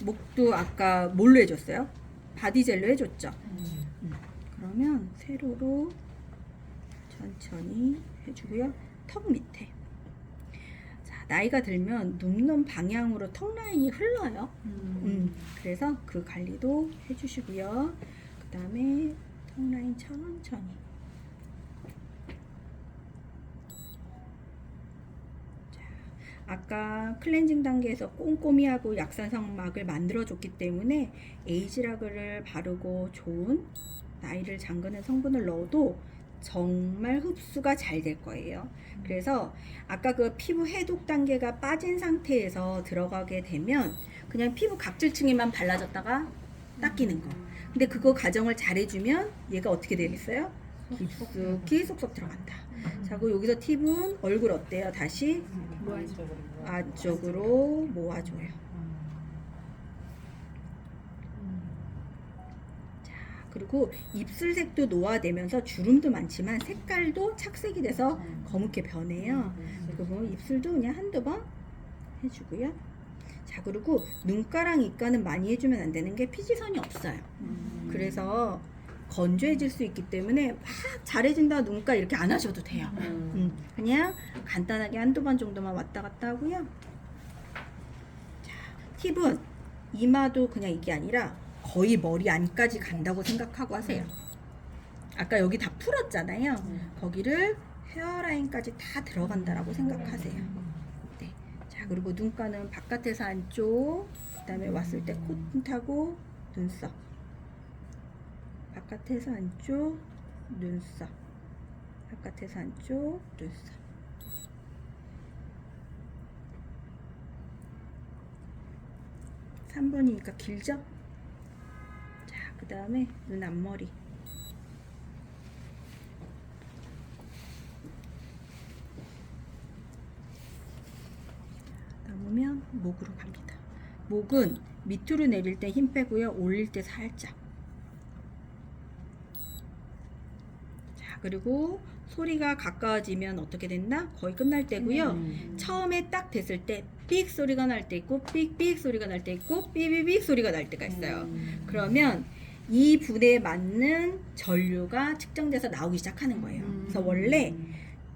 목도 아까 뭘로 해줬어요? 바디젤로 해줬죠? 그러면 세로로 천천히 해주고요. 턱 밑에. 자, 나이가 들면 눕는 방향으로 턱 라인이 흘러요. 그래서 그 관리도 해주시고요. 그 다음에 턱 라인 천천히. 아까 클렌징 단계에서 꼼꼼히 하고 약산성막을 만들어줬기 때문에 에이지락을 바르고 좋은 나이를 잠그는 성분을 넣어도 정말 흡수가 잘 될 거예요. 그래서 아까 그 피부 해독 단계가 빠진 상태에서 들어가게 되면 그냥 피부 각질층에만 발라졌다가 닦이는 거. 근데 그거 과정을 잘 해주면 얘가 어떻게 되겠어요? 깊숙이 쏙쏙 들어간다. 자, 그리고 여기서 팁은 얼굴 어때요? 다시 안쪽으로 모아줘요. 자, 그리고 입술색도 노화되면서 주름도 많지만 색깔도 착색이 돼서 검게 변해요. 그리고 입술도 그냥 한두 번 해주고요. 자, 그리고 눈가랑 입가는 많이 해주면 안 되는 게 피지선이 없어요. 그래서 건조해질 수 있기 때문에 막 잘해진다 눈가 이렇게 안 하셔도 돼요. 그냥 간단하게 한두 번 정도만 왔다 갔다 하고요. 자, 팁은 이마도 그냥 이게 아니라 거의 머리 안까지 간다고 생각하고 하세요. 아까 여기 다 풀었잖아요. 거기를 헤어라인까지 다 들어간다라고 생각하세요. 네. 자, 그리고 눈가는 바깥에서 안쪽, 그 다음에 왔을 때 콧하고 눈썹, 바깥에서 안쪽, 눈썹, 바깥에서 안쪽, 눈썹. 삼 3번이니까 길죠? 자, 그 다음에 눈 앞머리. 남으면 목으로 갑니다. 목은 밑으로 내릴 때 힘 빼고요. 올릴 때 살짝. 그리고 소리가 가까워지면 어떻게 됐나? 거의 끝날 때고요. 처음에 딱 됐을 때 삑 소리가 날 때 있고 삑삑 소리가 날 때 있고 삐비빅 소리가 날 때가 있어요. 그러면 이 분에 맞는 전류가 측정돼서 나오기 시작하는 거예요. 그래서 원래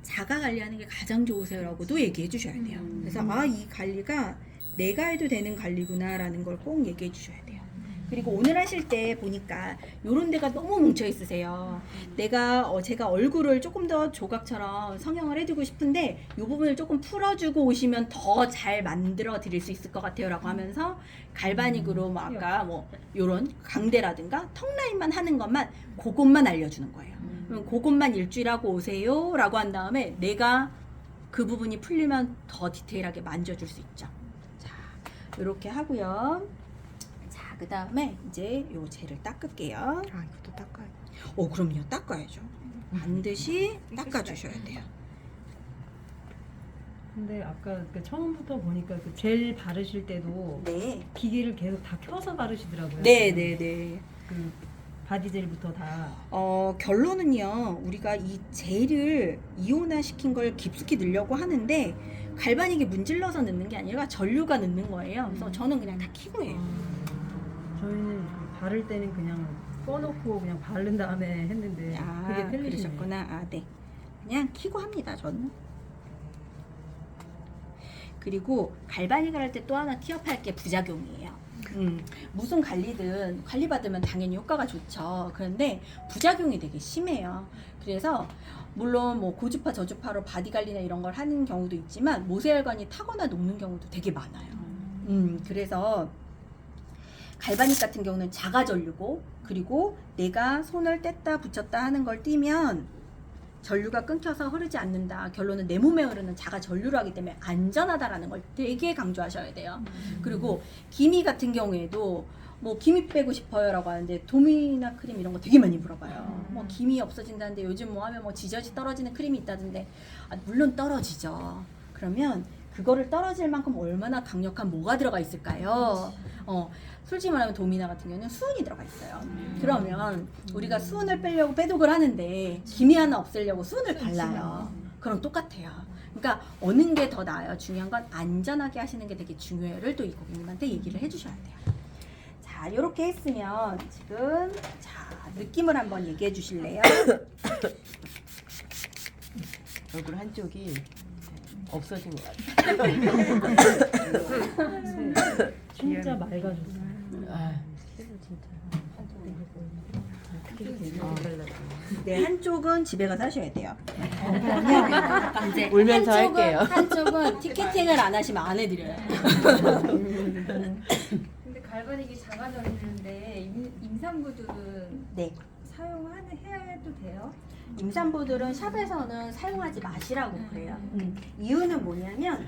자가 관리하는 게 가장 좋으세요라고도 얘기해 주셔야 돼요. 그래서 이 관리가 내가 해도 되는 관리구나 라는 걸 꼭 얘기해 주셔야 돼요. 그리고 오늘 하실 때 보니까 요런 데가 너무 뭉쳐 있으세요. 제가 얼굴을 조금 더 조각처럼 성형을 해주고 싶은데 요 부분을 조금 풀어주고 오시면 더 잘 만들어 드릴 수 있을 것 같아요 라고 하면서 갈바닉으로 뭐 아까 뭐 요런 광대라든가 턱 라인만 하는 것만 그것만 알려주는 거예요. 그럼 그것만 일주일 하고 오세요 라고 한 다음에 내가 그 부분이 풀리면 더 디테일하게 만져줄 수 있죠. 자, 요렇게 하고요. 자, 그 다음에 이제 요 젤을 닦을게요. 아, 이것도 닦아야 돼. 그럼요. 닦아야죠. 반드시 닦아주셔야 돼요. 근데 아까 그 처음부터 보니까 그 젤 바르실 때도 네. 기계를 계속 다 켜서 바르시더라고요. 네네네. 그 바디젤부터 다. 결론은요. 우리가 이 젤을 이온화 시킨 걸 깊숙이 넣으려고 하는데 갈바닉에 문질러서 넣는 게 아니라 전류가 넣는 거예요. 그래서 저는 그냥 다 키고 해요. 저희는 그 바를 때는 그냥 꺼놓고 그냥 바른 다음에 했는데 그게 틀리시네요. 그러셨구나. 네. 그냥 키고 합니다. 저는. 그리고 갈바닉을 할 때 또 하나 티업할 게 부작용이에요. 무슨 관리든 관리 받으면 당연히 효과가 좋죠. 그런데 부작용이 되게 심해요. 그래서 물론 뭐 고주파 저주파로 바디 관리나 이런 걸 하는 경우도 있지만 모세혈관이 타거나 녹는 경우도 되게 많아요. 그래서 갈바닉 같은 경우는 자가 전류고 그리고 내가 손을 뗐다 붙였다 하는 걸 띄면 전류가 끊겨서 흐르지 않는다. 결론은 내 몸에 흐르는 자가 전류로 하기 때문에 안전하다라는 걸 되게 강조하셔야 돼요. 그리고 기미 같은 경우에도 뭐 기미 빼고 싶어요라고 하는데 도미나 크림 이런 거 되게 많이 물어봐요. 뭐 기미 없어진다는데 요즘 뭐 하면 뭐 지저지 떨어지는 크림이 있다던데 물론 떨어지죠. 그러면 그거를 떨어질 만큼 얼마나 강력한 뭐가 들어가 있을까요? 솔직히 말하면 도미나 같은 경우는 수은이 들어가 있어요. 그러면 우리가 수은을 빼려고 빼독을 하는데 기미 하나 없애려고 수은을 발라요. 그럼 똑같아요. 그러니까 어느 게 더 나아요? 중요한 건 안전하게 하시는 게 되게 중요해요를 또 이 고객님한테 얘기를 해주셔야 돼요. 자, 이렇게 했으면 지금 느낌을 한번 얘기해 주실래요? 얼굴 한쪽이 없어진 것 같아요. 진짜 맑아졌어요. 네, 한쪽은 집에 가서 하셔야 돼요. 그러면 이제 울면서 할게요. 한쪽은 티켓팅을 안 하시면 안 해드려요. 근데 갈바닉이 작아졌는데 임산부들은 네. 해도 돼요? 임산부들은 샵에서는 사용하지 마시라고 그래요. 이유는 뭐냐면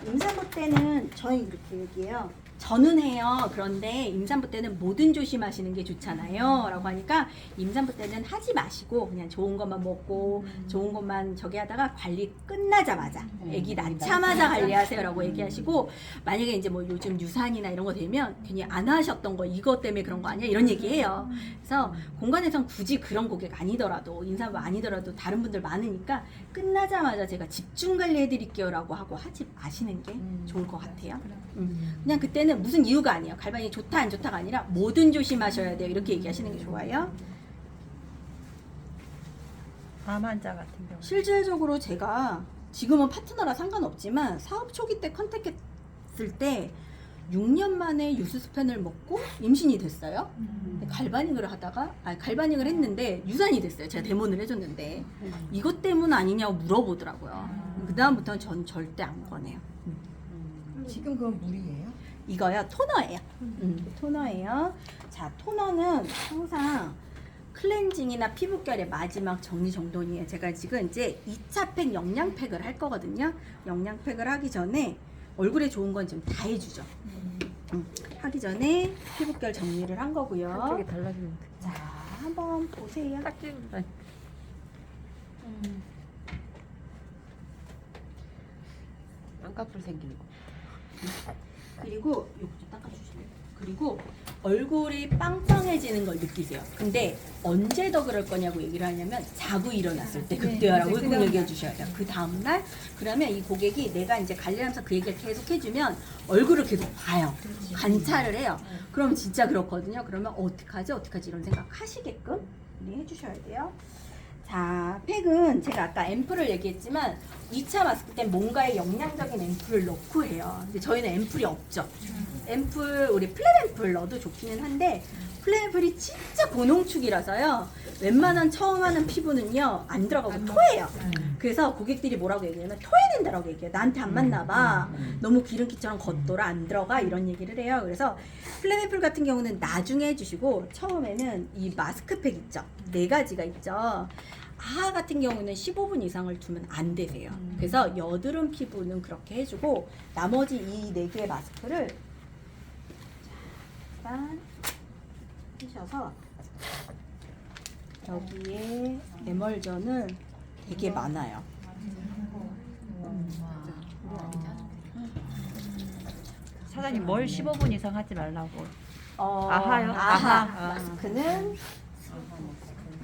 임산부 때는 저희 이렇게 얘기해요. 저는 해요. 그런데 임산부 때는 뭐든 조심하시는 게 좋잖아요. 라고 하니까 임산부 때는 하지 마시고 그냥 좋은 것만 먹고 좋은 것만 저기 하다가 관리 끝나자마자 아기 낳자마자 관리하세요 라고 얘기하시고 만약에 이제 뭐 요즘 유산이나 이런 거 되면 괜히 안 하셨던 거 이것 때문에 그런 거 아니야? 이런 얘기해요. 그래서 공간에선 굳이 그런 고객 아니더라도 임산부 아니더라도 다른 분들 많으니까 끝나자마자 제가 집중 관리해 드릴게요 라고 하고 하지 마시는 게 좋을 것 같아요. 그냥 그때는 무슨 이유가 아니에요. 갈바닉이 좋다 안 좋다가 아니라 뭐든 조심하셔야 돼요. 이렇게 얘기하시는 게 좋아요. 암 환자 같은 경우. 실질적으로 제가 지금은 파트너라 상관없지만 사업 초기 때 컨택했을 때 6년 만에 유수스펜을 먹고 임신이 됐어요. 근데 갈바닉을 하다가 갈바닉을 했는데 유산이 됐어요. 제가 데모를 해줬는데 이것 때문 아니냐고 물어보더라고요. 그 다음부터는 전 절대 안 꺼내요. 지금 그건 물이에요? 이거요 토너예요. 토너예요. 자, 토너는 항상 클렌징이나 피부결의 마지막 정리정돈이에요. 제가 지금 이제 2차 팩 영양팩을 할 거거든요. 영양팩을 하기 전에 얼굴에 좋은 건 지금 다 해주죠. 하기 전에 피부결 정리를 한 거고요. 한쪽이 달라지면 자, 한번 보세요. 딱 찍으면 쌍꺼풀 생기는 거. 그리고 요거 좀 닦아주실래요? 그리고 얼굴이 빵빵해지는 걸 느끼세요. 근데 언제 더 그럴 거냐고 얘기를 하냐면 자고 일어났을 때 그때야라고 꼭 얘기해 주셔야 돼요. 그 다음날 그러면 이 고객이 내가 이제 관리하면서 그 얘기를 계속 해주면 얼굴을 계속 봐요. 관찰을 해요. 그럼 진짜 그렇거든요. 그러면 어떡하지 이런 생각 하시게끔 해주셔야 돼요. 자, 팩은 제가 아까 앰플을 얘기했지만 2차 마스크 때 뭔가에 영양적인 앰플을 넣고 해요. 근데 저희는 앰플이 없죠. 앰플, 우리 플랫 앰플 넣어도 좋기는 한데 플랫 앰플이 진짜 고농축이라서요. 웬만한 처음 하는 피부는요 안 들어가고 토해요. 그래서 고객들이 뭐라고 얘기하면 토해낸다라고 얘기해요. 나한테 안 맞나 봐. 너무 기름기처럼 겉돌아 안 들어가 이런 얘기를 해요. 그래서 플랫 앰플 같은 경우는 나중에 해주시고 처음에는 이 마스크팩 있죠. 4가지가 있죠. 아하 같은 경우는 15분 이상을 두면 안 되세요. 그래서 여드름 피부는 그렇게 해주고 나머지 이 4개의 마스크를 잠깐 하셔서 여기에 에멀전을 되게 많아요. 사장님 뭘 15분 이상 하지 말라고. 아하요? 아하. 마스크는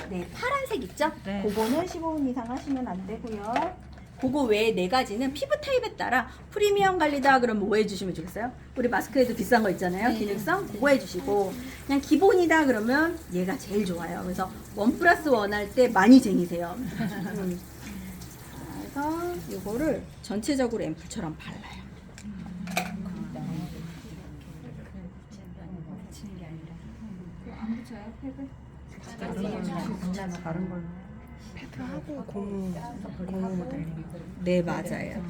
네, 파란색 있죠? 네. 그거는 15분 이상 하시면 안 되고요. 그거 외에 4가지는 피부 타입에 따라 프리미엄 관리다 그러면 뭐 해주시면 좋겠어요? 우리 마스크에도 비싼 거 있잖아요. 기능성 그거 해주시고 그냥 기본이다 그러면 얘가 제일 좋아요. 그래서 1+1 할 때 많이 쟁이세요. 그래서 이거를 전체적으로 앰플처럼 발라요. 안 붙여요? 팩을? 다른 걸로. 하고 고무 모델링. 네, 맞아요.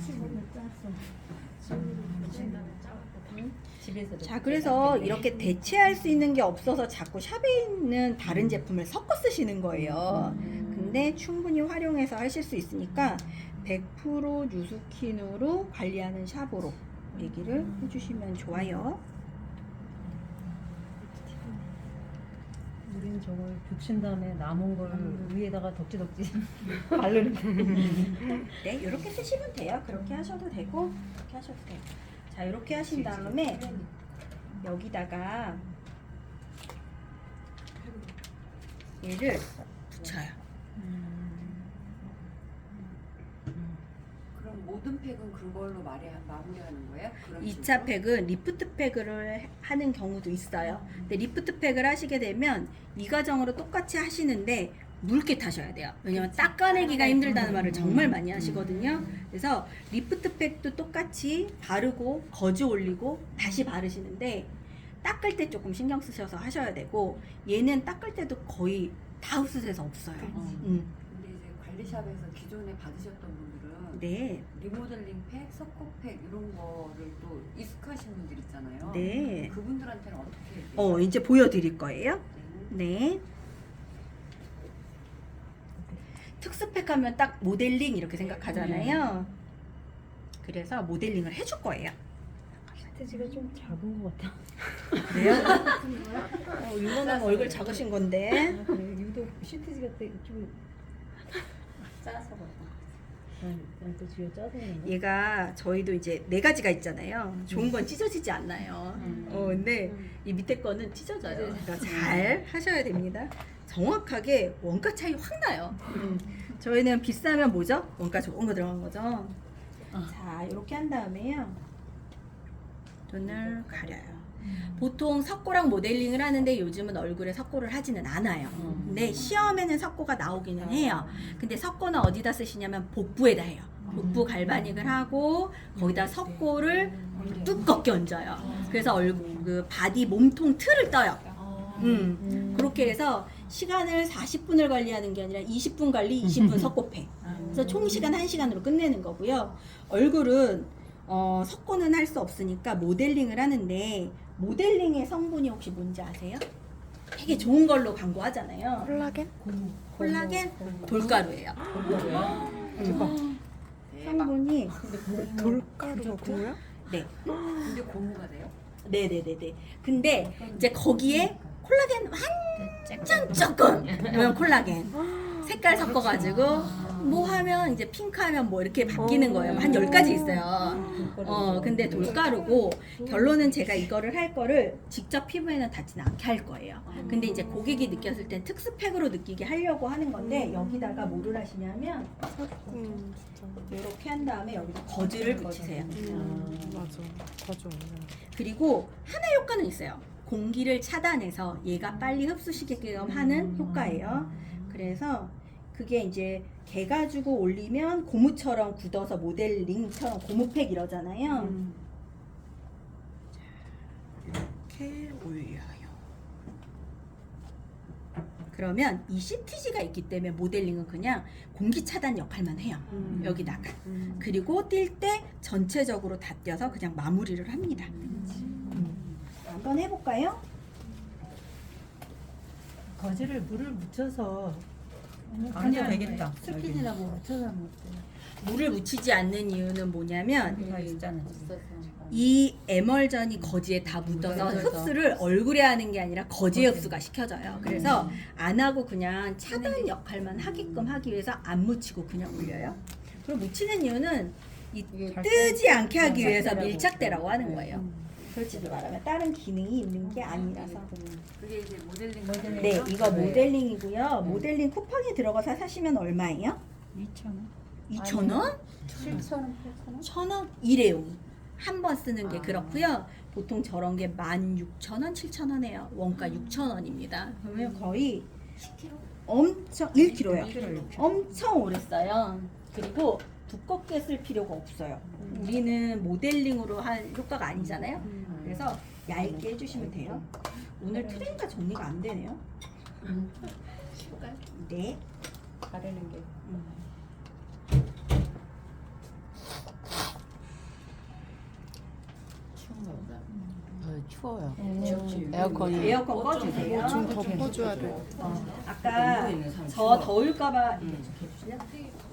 집에서도. 자, 그래서 이렇게 대체할 수 있는 게 없어서 자꾸 샵에 있는 다른 제품을 섞어 쓰시는 거예요. 근데 충분히 활용해서 하실 수 있으니까 100% 뉴스킨으로 관리하는 샵으로 얘기를 해주시면 좋아요. 우린 저걸 붙인 다음에 남은 걸 위에다가 덕지덕지 바르는 네, 이렇게 쓰시면 돼요. 그렇게 하셔도 되고, 이렇게 하셔도 돼요. 자, 이렇게 하신 다음에 여기다가 얘를 붙여요. 그럼 모든 팩은 그걸로 마무리하는 거예요? 그런 2차 식으로? 팩은 리프트 팩을 하는 경우도 있어요. 근데 리프트 팩을 하시게 되면 이 과정으로 똑같이 하시는데 묽게 타셔야 돼요. 왜냐면 닦아내기가 힘들다는 말을 정말 많이 하시거든요. 그래서 리프트 팩도 똑같이 바르고 거즈 올리고 다시 바르시는데 닦을 때 조금 신경 쓰셔서 하셔야 되고 얘는 닦을 때도 거의 다 흡수돼서 없어요. 근데 이제 관리샵에서 기존에 받으셨던 분들은 네. 리모델링 팩, 석고팩 이런 거를 또 익숙하신 분들 있잖아요. 네. 그분들한테는 어떻게 해요? 이제 보여드릴 거예요. 네. 특수팩 하면 딱 모델링 이렇게 생각하잖아요. 그래서 모델링을 해줄 거예요. 시트지가 좀 작은 것 같아. 그래요? 유머는 얼굴 작으신 건데. 아, 그래 유독 시트지가 좀 짜서 그런가? 또 뒤에 짜서 그런가? 얘가 저희도 이제 4가지가 있잖아요. 좋은 건 찢어지지 않나요? 근데 이 밑에 거는 찢어져요. 그러니까 잘 하셔야 됩니다. 정확하게 원가 차이 확 나요. 저희는 비싸면 뭐죠? 원가 좋은 거 들어간 거죠. 자, 이렇게 한 다음에요. 눈을 가려요. 보통 석고랑 모델링을 하는데 요즘은 얼굴에 석고를 하지는 않아요. 근데 시험에는 석고가 나오기는 해요. 근데 석고는 어디다 쓰시냐면 복부에다 해요. 복부 갈바닉을 하고 거기다 석고를 두껍게 얹어요. 그래서 얼굴 그 바디 몸통 틀을 떠요. 그렇게 해서 시간을 40분을 관리하는 게 아니라 20분 관리, 20분 석고팩. 그래서 총 시간 1시간으로 끝내는 거고요. 얼굴은 석고는 할 수 없으니까 모델링을 하는데 모델링의 성분이 혹시 뭔지 아세요? 되게 좋은 걸로 광고하잖아요. 콜라겐? 콜라겐? 돌가루예요. 성분이 돌가루가 고무야? 네. 근데 고무가 돼요? 네네네네. 근데 이제 거기에 콜라겐 완전 조금 이런 콜라겐 색깔 섞어가지고 뭐 하면 이제 핑크하면 뭐 이렇게 바뀌는 거예요. 한 10가지 있어요. 근데 돌가루고 결론은 제가 이거를 할 거를 직접 피부에는 닿지는 않게 할 거예요. 근데 이제 고객이 느꼈을 땐 특수팩으로 느끼게 하려고 하는 건데 여기다가 뭐를 하시냐면 이렇게 한 다음에 여기다 거즈를 붙이세요. 맞아. 거죠. 그리고 하나 효과는 있어요. 공기를 차단해서 얘가 빨리 흡수시키게끔 하는 효과예요. 그래서 그게 이제 개 가지고 올리면 고무처럼 굳어서 모델링처럼 고무팩 이러잖아요. 이렇게 올려요. 그러면 이 CTG가 있기 때문에 모델링은 그냥 공기 차단 역할만 해요. 여기다가. 그리고 뛸 때 전체적으로 다 띄어서 그냥 마무리를 합니다. 한번 해볼까요? 거즈를 물을 묻혀서 안 그냥 해도 되겠다. 스킨이라고 묻혀서 하면 어때요? 물을 묻히지 않는 이유는 뭐냐면 여기가 있잖아. 이 에멀전이 거즈에 다 묻어서 묻어서. 흡수를 얼굴에 하는 게 아니라 거즈에 흡수가 시켜져요. 그래서 안 하고 그냥 차단 역할만 하게끔 하기 위해서 안 묻히고 그냥 올려요. 그리고 묻히는 이유는 이 뜨지 않게 하기 위해서 밀착대라고 하는 거예요. 솔직히 말하면 다른 기능이 있는 게 아니라서. 그게 이제 모델링. 네, 이거 모델링이고요. 모델링 쿠팡에 들어가서 사시면 얼마예요? 2,000원? 2,000원? 7,000원, 8,000원? 1,000원? 일회용이. 한 번 쓰는 게 그렇고요. 보통 저런 게 16,000원, 7,000원이에요. 원가 6,000원입니다. 그러면 거의 10kg? 엄청 1kg요. 엄청 오래 써요. 그리고 두껍게 쓸 필요가 없어요. 우리는 모델링으로 할 효과가 아니잖아요. 그래서 얇게 해주시면 돼요. 오늘 트레이가 정리가 안 되네요. 네. 바르는 게. 추워요. 에어컨이. 에어컨 꺼주세요. 좀 덮어줘야 돼. 아까 저 더울까봐